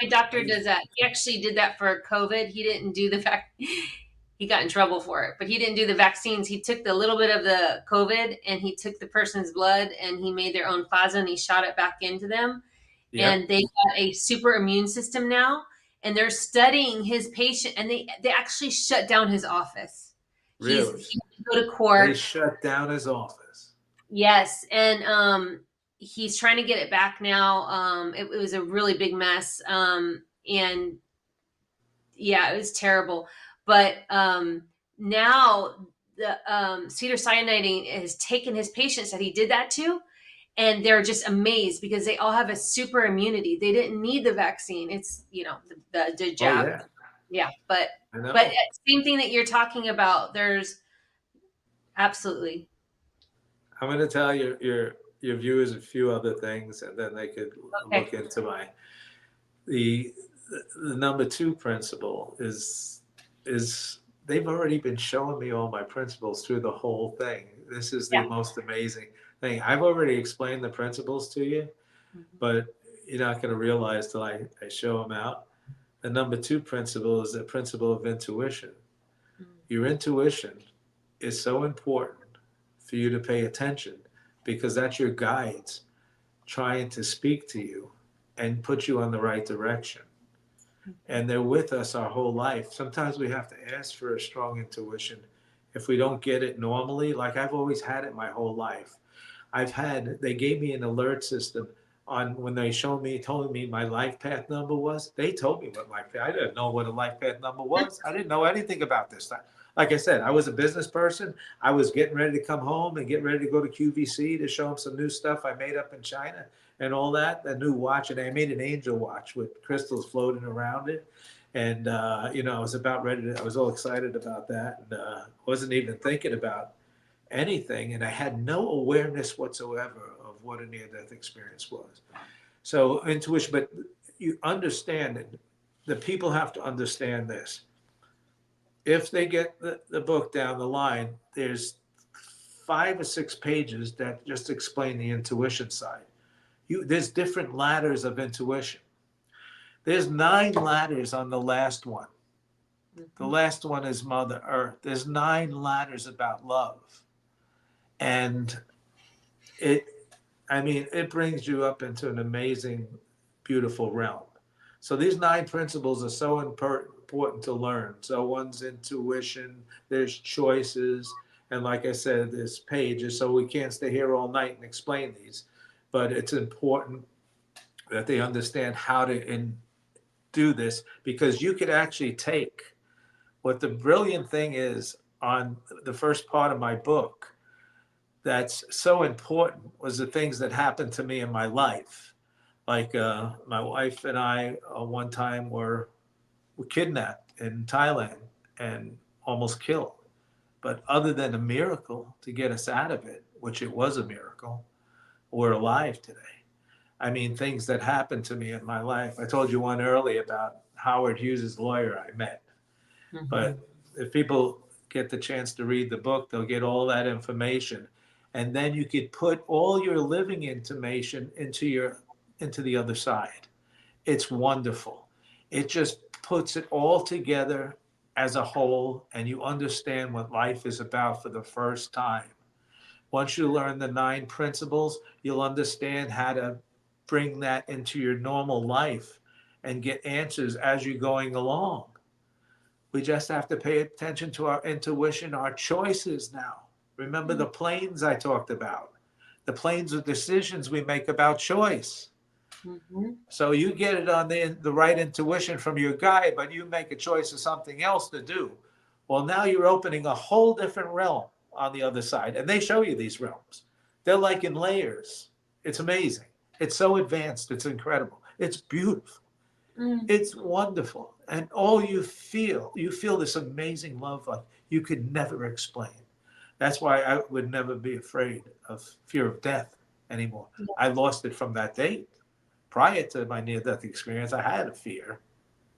doctor does amazing. that. He actually did that for COVID. He didn't do the vac. He got in trouble for it, but he didn't do the vaccines. He took the little bit of the COVID and he took the person's blood and he made their own plasma and he shot it back into them. Yep, And they got a super immune system now. And they're studying his patient, and they actually shut down his office. really. He go to They court. shut down his office. Yes, and he's trying to get it back now. It was a really big mess, and yeah, it was terrible. But now the cedar cyaniding has taken his patients that he did that to, and they're just amazed because they all have a super immunity. They didn't need the vaccine. It's, the Oh jab. yeah, Yeah, but I but know. same thing that you're talking about. There's absolutely. I'm going to tell your viewers a few other things, and then they could Okay. look into the the number two principle is they've already been showing me all my principles through the whole thing. This is Yeah. the most amazing thing. I've already explained the principles to you, Mhm. but you're not going to realize till I show them out. The number two principle is the principle of intuition. Your intuition is so important for you to pay attention because that's your guides trying to speak to you and put you on the right direction. And they're with us our whole life. Sometimes we have to ask for a strong intuition. If we don't get it normally, like I've always had it my whole life. They gave me an alert system on when they told me my life path number was. They told me what life path. I didn't know what a life path number was. I didn't know anything about this. Like I said, I was a business person. I was getting ready to come home and get ready to go to QVC to show them some new stuff I made up in China and all that. A new watch, and I made an angel watch with crystals floating around it. And I was about ready to. I was all excited about that, and wasn't even thinking about anything, and I had no awareness whatsoever of what a near-death experience was. So intuition, but you understand it. The people have to understand this. If they get the book down the line, there's 5 or 6 pages that just explain the intuition side. There's different ladders of intuition. There's 9 ladders on the last one. The last one is Mother Earth. There's 9 ladders about love. And it it brings you up into an amazing, beautiful realm. So these 9 principles are so important to learn. So one's intuition, there's choices, and like I said, there's pages. So we can't stay here all night and explain these, but it's important that they understand how to do this because you could actually take what the brilliant thing is on the first part of my book that's so important was the things that happened to me in my life. Like my wife and I one time were kidnapped in Thailand and almost killed. But other than a miracle to get us out of it, which it was a miracle, we're alive today. I mean, things that happened to me in my life. I told you one early about Howard Hughes' lawyer I met. But if people get the chance to read the book, they'll get all that information. And then you could put all your living information into the other side. It's wonderful. It just puts it all together as a whole, and you understand what life is about for the first time. Once you learn the 9 principles, you'll understand how to bring that into your normal life and get answers as you're going along. We just have to pay attention to our intuition, our choices now. Remember the planes I talked about. The planes are decisions we make about choice. So you get it on the right intuition from your guide, but you make a choice of something else to do. Well, now you're opening a whole different realm on the other side. And they show you these realms. They're like in layers. It's amazing. It's so advanced. It's incredible. It's beautiful. It's wonderful. And all you feel this amazing love like you could never explain. That's why I would never be afraid of fear of death anymore. I lost it from that date. Prior to my near death experience, I had a fear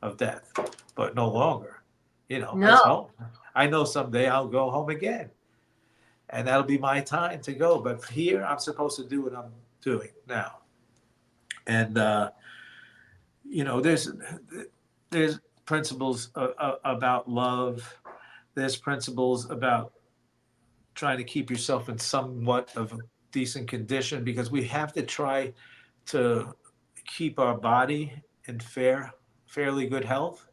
of death, but no longer. No. It's home. I know someday I'll go home again, and that'll be my time to go. But here, I'm supposed to do what I'm doing now. And there's principles about love. There's principles about trying to keep yourself in somewhat of a decent condition because we have to try to keep our body in fairly good health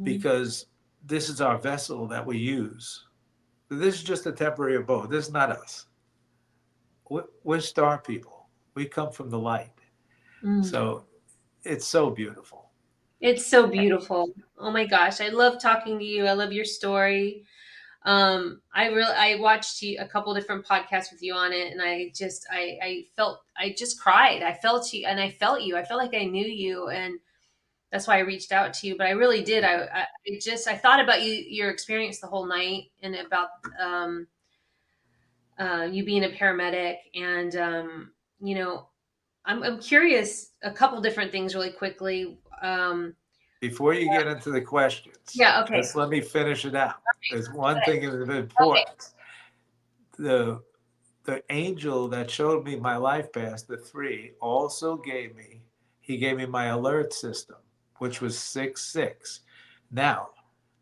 because this is our vessel that we use. This is just a temporary abode. This is not us. We're star people. We come from the light. So it's so beautiful. It's so beautiful. Oh my gosh, I love talking to you. I love your story. I watched a couple different podcasts with you on it, and I just cried. I felt you, and I felt you. I felt like I knew you, and that's why I reached out to you. But I really did. I thought about your experience the whole night, and about um, you being a paramedic, and you know, I'm curious. A couple different things, really quickly. Before you get into the questions, Yeah. Okay. just let me finish it out. There's one Okay. thing of Okay. importance. The the angel that showed me my life path, the three, also he gave me my alert system, which was 6-6. Now,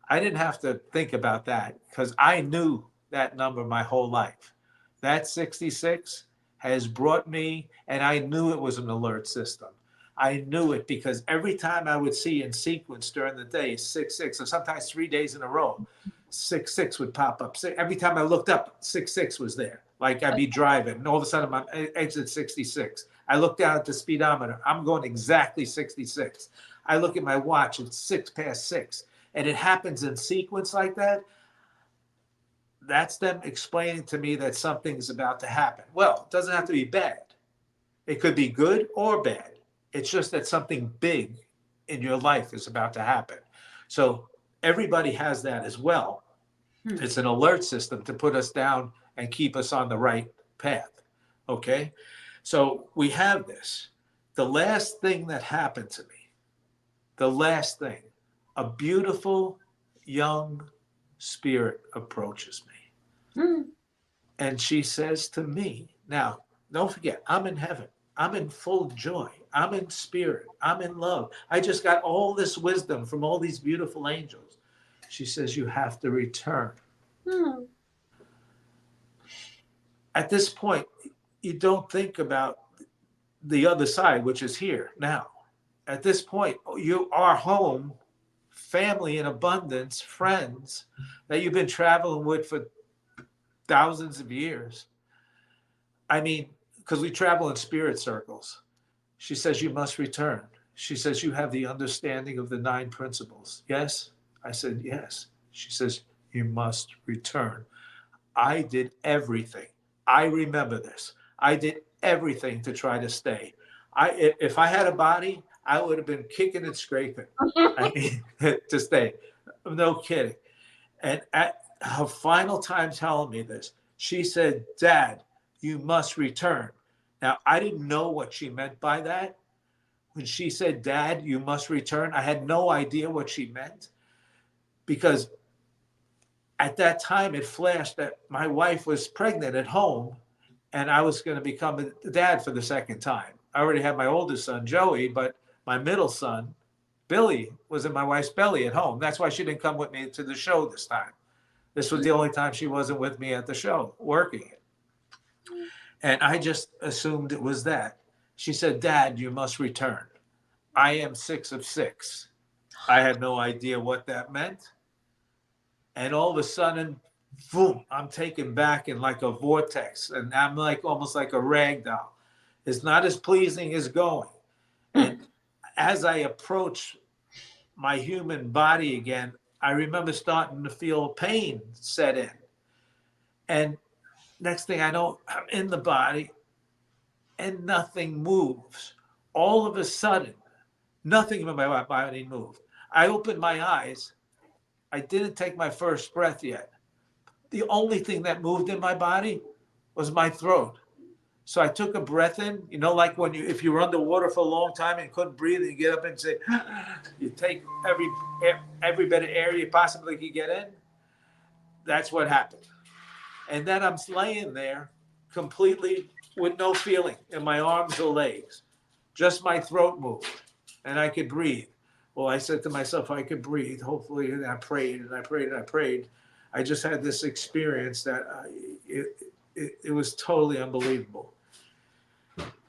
I didn't have to think about that because I knew that number my whole life. That 66 has brought me, and I knew it was an alert system. I knew it because every time I would see in sequence during the day 6-6, or sometimes 3 days in a row, 6-6 would pop up. So every time I looked up, 6-6 was there. Like I'd be driving, and all of a sudden I'm exit 66. I look down at the speedometer, I'm going exactly 66. I look at my watch, it's 6 past 6, and it happens in sequence like that. That's them explaining to me that something's about to happen. Well, it doesn't have to be bad. It could be good or bad. It's just that something big in your life is about to happen. So everybody has that as well. It's an alert system to put us down and keep us on the right path. Okay? So we have this. The last thing that happened to me, the last thing, a beautiful young spirit approaches me. And she says to me, now, don't forget, I'm in heaven. I'm in full joy. I'm in spirit. I'm in love. I just got all this wisdom from all these beautiful angels. She says, you have to return. At this point, you don't think about the other side, which is here now. At this point, you are home, family in abundance, friends that you've been traveling with for thousands of years. I mean, because we travel in spirit circles. She says, you must return. She says, you have the understanding of the 9 principles. Yes? I said, yes. She says, you must return. I did everything. I remember this. I did everything to try to stay. If I had a body, I would have been kicking and scraping. I mean, to stay. No kidding. And at her final time telling me this, she said, Dad, you must return. Now, I didn't know what she meant by that. When she said, Dad, you must return, I had no idea what she meant because at that time it flashed that my wife was pregnant at home and I was going to become a dad for the second time. I already had my oldest son, Joey, but my middle son, Billy, was in my wife's belly at home. That's why she didn't come with me to the show this time. This was the only time she wasn't with me at the show, working it. And I just assumed it was that. She said, Dad, you must return. I am 6 of 6. I had no idea what that meant. And all of a sudden, boom, I'm taken back in like a vortex. And I'm like almost like a rag doll. It's not as pleasing as going. And as I approach my human body again, I remember starting to feel pain set in. And next thing I know, I'm in the body and nothing moves. All of a sudden, nothing in my body moved. I opened my eyes. I didn't take my first breath yet. The only thing that moved in my body was my throat. So I took a breath in, like when if you were underwater for a long time and couldn't breathe, and you get up and say, you take every bit of air you possibly could get in. That's what happened. And then I'm laying there completely with no feeling in my arms or legs. Just my throat moved and I could breathe. Well, I said to myself, I could breathe, hopefully. And I prayed and I prayed and I prayed. I just had this experience that it was totally unbelievable.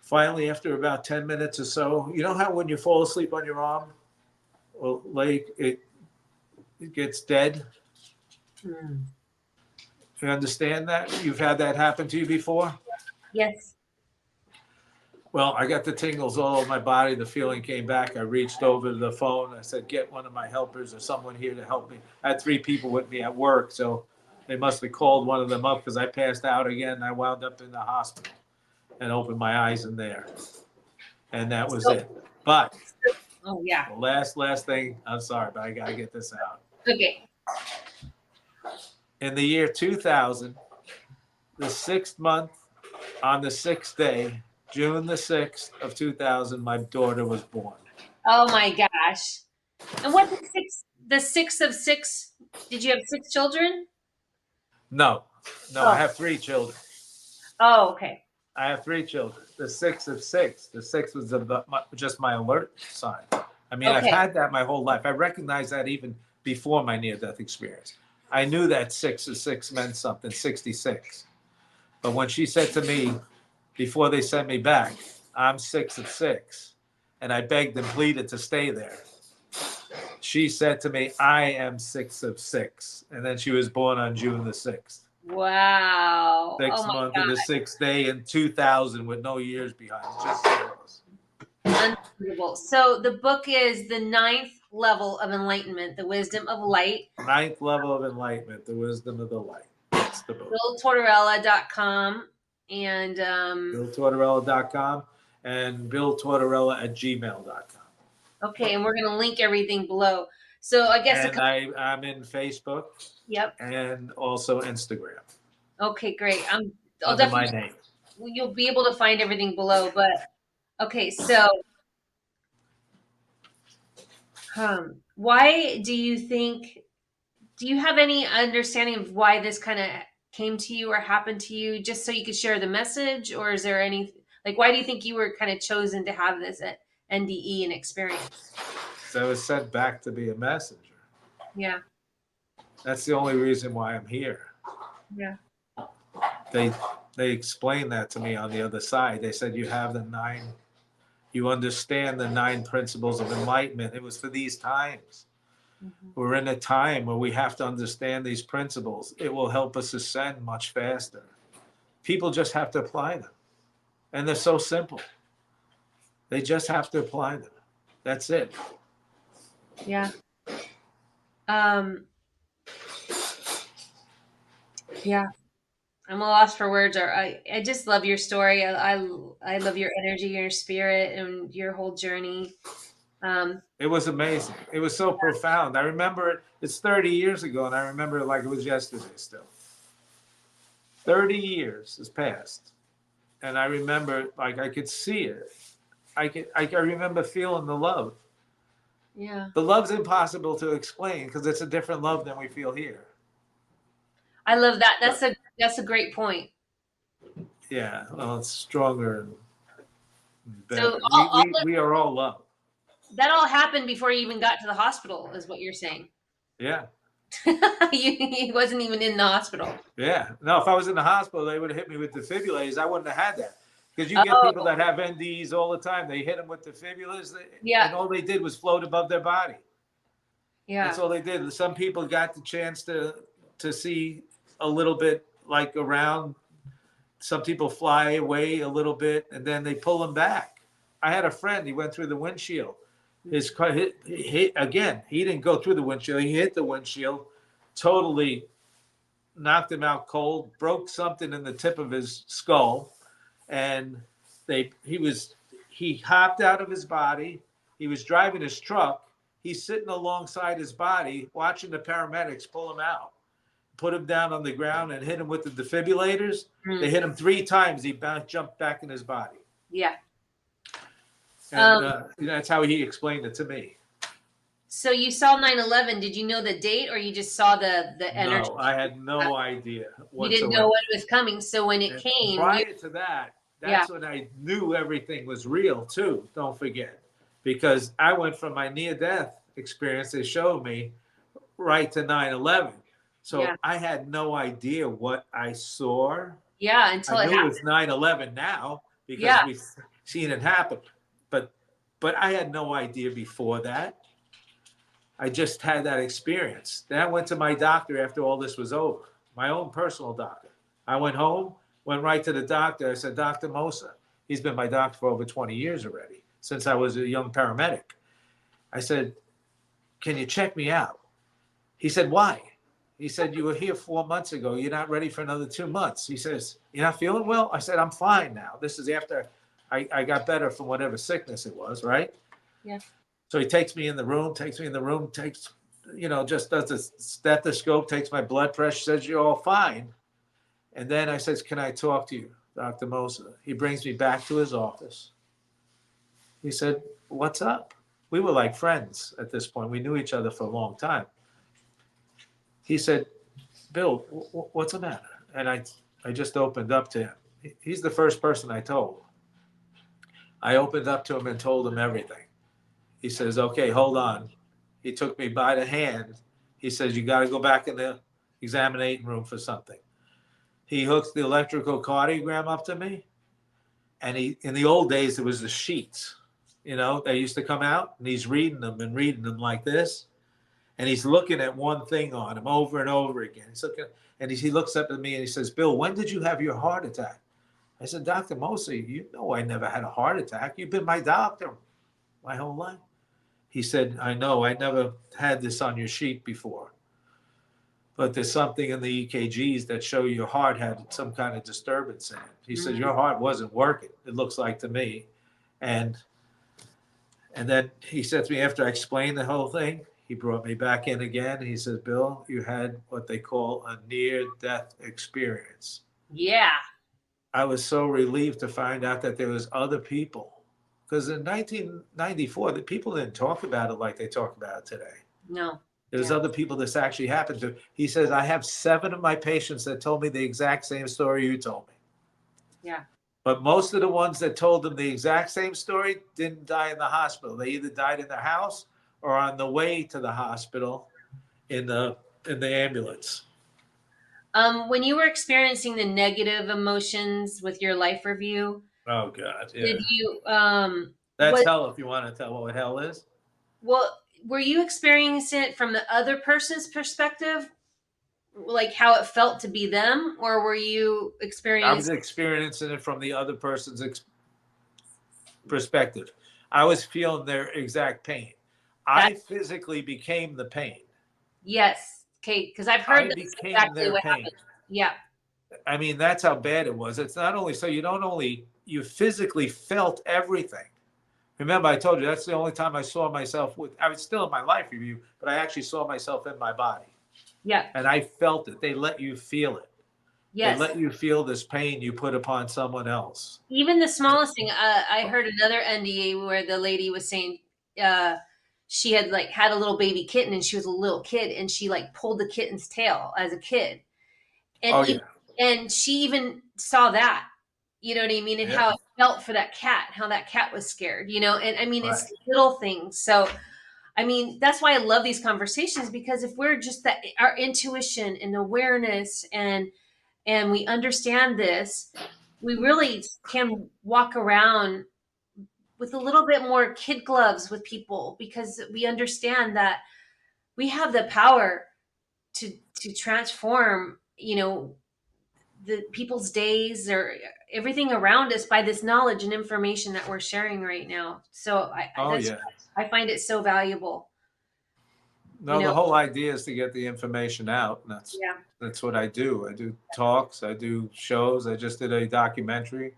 Finally, after about 10 minutes or so, you know how when you fall asleep on your arm or leg, it gets dead? You understand that? You've had that happen to you before? Yes. Well, I got the tingles all over my body. The feeling came back. I reached over to the phone. I said, get one of my helpers or someone here to help me. I had 3 people with me at work. So They must have called one of them up because I passed out again. I wound up in the hospital and opened my eyes in there. And that was it. But Oh yeah. the last thing, I'm sorry, but I got to get this out. Okay. In the year 2000, the 6th month, on the 6th day, June the 6th of 2000, my daughter was born. Oh my gosh. And what the six of six? Did you have 6 children? No, I Oh. have 3 children. Oh, okay. I have 3 children. The 6 of 6. The 6 was just my alert sign. I mean, I've Okay. had that my whole life. I recognized that even before my near-death experience. I knew that 6 of 6 meant something, 66. But when she said to me, before they sent me back, I'm 6 of 6, and I begged and pleaded to stay there, she said to me, I am 6 of 6. And then she was born on June the 6th. Wow. Oh 6th my month God. of the 6th day in 2000 with no years behind. Just marvelous. Unbelievable. So the book is The Ninth Level of Enlightenment, The Wisdom of Light. 9th level of enlightenment, the wisdom of the light. That's the book. BillTortorella.com and BillTortorella.com and BillTortorella@gmail.com. okay, and we're going to link everything below. So I guess And I'm in Facebook. Yep. And also Instagram. Okay, great. I'll under definitely my name. You'll be able to find everything below, but okay, so why do you have any understanding of why this kind of came to you or happened to you, just so you could share the message? Or is there any, like, why do you think you were kind of chosen to have this NDE and experience? So I was sent back to be a messenger. Yeah. That's the only reason why I'm here. Yeah. They explained that to me on the other side. They said you understand the 9 principles of enlightenment. It was for these times. Mm-hmm. We're in a time where we have to understand these principles. It will help us ascend much faster. People just have to apply them. And they're so simple. They just have to apply them. That's it. Yeah. Yeah. I'm a loss for words. Or I just love your story. I love your energy, your spirit, and your whole journey. It was amazing. It was so profound. I remember it. It's 30 years ago, and I remember it like it was yesterday still. 30 years has passed, and I remember like I could see it. I remember feeling the love. Yeah. The love's impossible to explain because it's a different love than we feel here. I love that. That's a great point. Yeah, well, it's stronger and better. So we are all love. That all happened before you even got to the hospital, is what you're saying. Yeah. He wasn't even in the hospital. Yeah. No, if I was in the hospital, they would have hit me with defibrillators. I wouldn't have had that. Because you get people that have NDEs all the time. They hit them with defibrillators, and all they did was float above their body. Yeah. That's all they did. Some people got the chance to see a little bit like around. Some people fly away a little bit, and then they pull them back. I had a friend. He went through the windshield. His car hit again. He didn't go through the windshield. He hit the windshield, totally knocked him out cold, broke something in the tip of his skull, and he hopped out of his body. He was driving his truck. He's sitting alongside his body, watching the paramedics pull him out, put him down on the ground, and hit him with the defibrillators. They hit him 3 times. He jumped back in his body. Yeah. And that's how he explained it to me. So you saw 9/11. Did you know the date, or you just saw the energy? No, I had no idea whatsoever. You didn't know when it was coming. So when it came, prior to that, that's when I knew everything was real too. Don't forget, because I went from my near-death experience they showed me right to 9/11. So I had no idea what I saw. Yeah, until I it knew happened. It was 9/11 now because we've seen it happen. But I had no idea before that. I just had that experience. Then I went to my doctor after all this was over, my own personal doctor. I went home, went right to the doctor. I said, Dr. Mosa, he's been my doctor for over 20 years already, since I was a young paramedic. I said, can you check me out? He said, why? He said, you were here 4 months ago. You're not ready for another 2 months. He says, you're not feeling well? I said, I'm fine now. This is after I got better from whatever sickness it was, right? Yeah. So he takes me in the room, takes, just does a stethoscope, takes my blood pressure, says, you're all fine. And then I says, can I talk to you, Dr. Mosa? He brings me back to his office. He said, what's up? We were like friends at this point. We knew each other for a long time. He said, Bill, what's the matter? And I just opened up to him. He's the first person I told. I opened up to him and told him everything. He says, okay, hold on. He took me by the hand. He says, you got to go back in the examination room for something. He hooks the electrical cardiogram up to me. And in the old days, there was the sheets, they used to come out, and he's reading them like this. And he's looking at one thing on him over and over again. He's looking, and he looks up at me and he says, Bill, when did you have your heart attack? I said, Dr. Mosa, you know I never had a heart attack. You've been my doctor my whole life. He said, I know, I never had this on your sheet before. But there's something in the EKGs that show your heart had some kind of disturbance in it. He said, your heart wasn't working, it looks like to me. And then he said to me, after I explained the whole thing, he brought me back in again. He says, Bill, you had what they call a near-death experience. Yeah. I was so relieved to find out that there was other people. Because in 1994, the people didn't talk about it like they talk about it today. No. There's other people this actually happened to. He says, I have 7 of my patients that told me the exact same story you told me. Yeah. But most of the ones that told them the exact same story didn't die in the hospital. They either died in their house or on the way to the hospital in the ambulance. When you were experiencing the negative emotions with your life review, oh God, yeah. Did you that's hell if you want to tell what hell is. Well, were you experiencing it from the other person's perspective, like how it felt to be them, or were you experiencing? I was experiencing it from the other person's perspective. I was feeling their exact pain. I physically became the pain. Yes. Okay, because I've heard I became exactly their pain. Happened. Yeah. I mean, that's how bad it was. It's not only so you physically felt everything. Remember, I told you that's the only time I saw myself I was still in my life review, but I actually saw myself in my body. Yeah. And I felt it. They let you feel it. Yes. They let you feel this pain you put upon someone else. Even the smallest thing. I heard another NDA where the lady was saying she had had a little baby kitten, and she was a little kid, and she pulled the kitten's tail as a kid. And and she even saw that. You know what I mean? And how it felt for that cat, how that cat was scared, and I mean, it's little things. So, I mean, that's why I love these conversations, because if we're just our intuition and awareness and we understand this, we really can walk around with a little bit more kid gloves with people, because we understand that we have the power to transform, the people's days or everything around us by this knowledge and information that we're sharing right now. So I find it so valuable. No, the whole idea is to get the information out. And that's what I do. I do talks, I do shows. I just did a documentary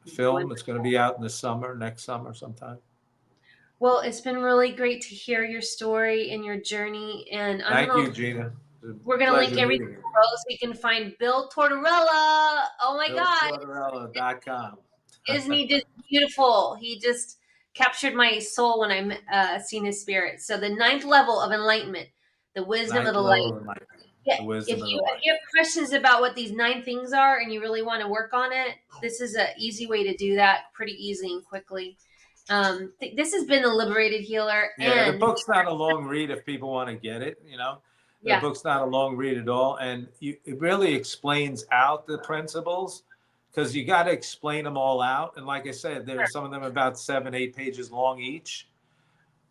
film. It's going to be out in the summer, next summer sometime. Well, it's been really great to hear your story and your journey. And thank you, Gina. We're going to link everything below so you can find Bill Tortorella. Oh my God. BillTortorella.com. Isn't he just beautiful? He just captured my soul when I seen his spirit. So the 9th level of enlightenment, the wisdom of the light. Yeah, if you have questions about what these 9 things are and you really want to work on it, this is an easy way to do that, pretty easily and quickly. This has been the Liberated Healer. Yeah, the book's not a long read if people want to get it, The book's not a long read at all. And it really explains out the principles, because you got to explain them all out. And like I said, there's some of them about 7-8 pages long each.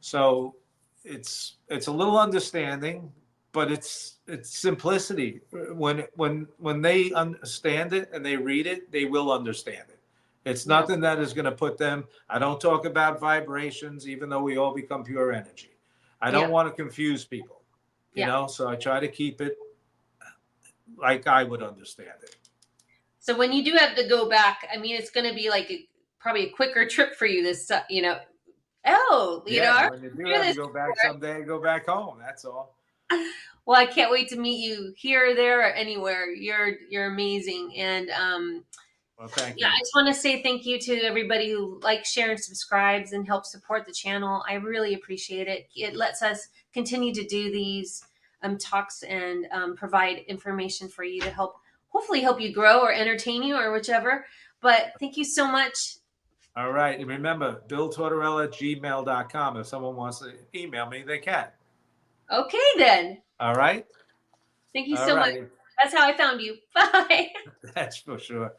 So it's a little understanding, but it's simplicity. When they understand it and they read it, they will understand it. It's nothing that is going to put them. I don't talk about vibrations, even though we all become pure energy. I don't want to confuse people. you know, so I try to keep it like I would understand it. So when you do have to go back, I mean, it's going to be like probably a quicker trip for you this, you know. Oh, you know, Yeah, I when you do hear have to this go back someday, go back home. That's all. Well, I can't wait to meet you here, there, or anywhere. You're amazing, and Well, thank yeah, you. I just want to say thank you to everybody who likes, shares, and subscribes, and helps support the channel. I really appreciate it. It lets us continue to do these talks and provide information for you to hopefully help you grow or entertain you or whichever. But thank you so much. All right. And remember, billtortorella@gmail.com. If someone wants to email me, they can. Okay, then. All right. Thank you All so much. right. That's how I found you. Bye. That's for sure.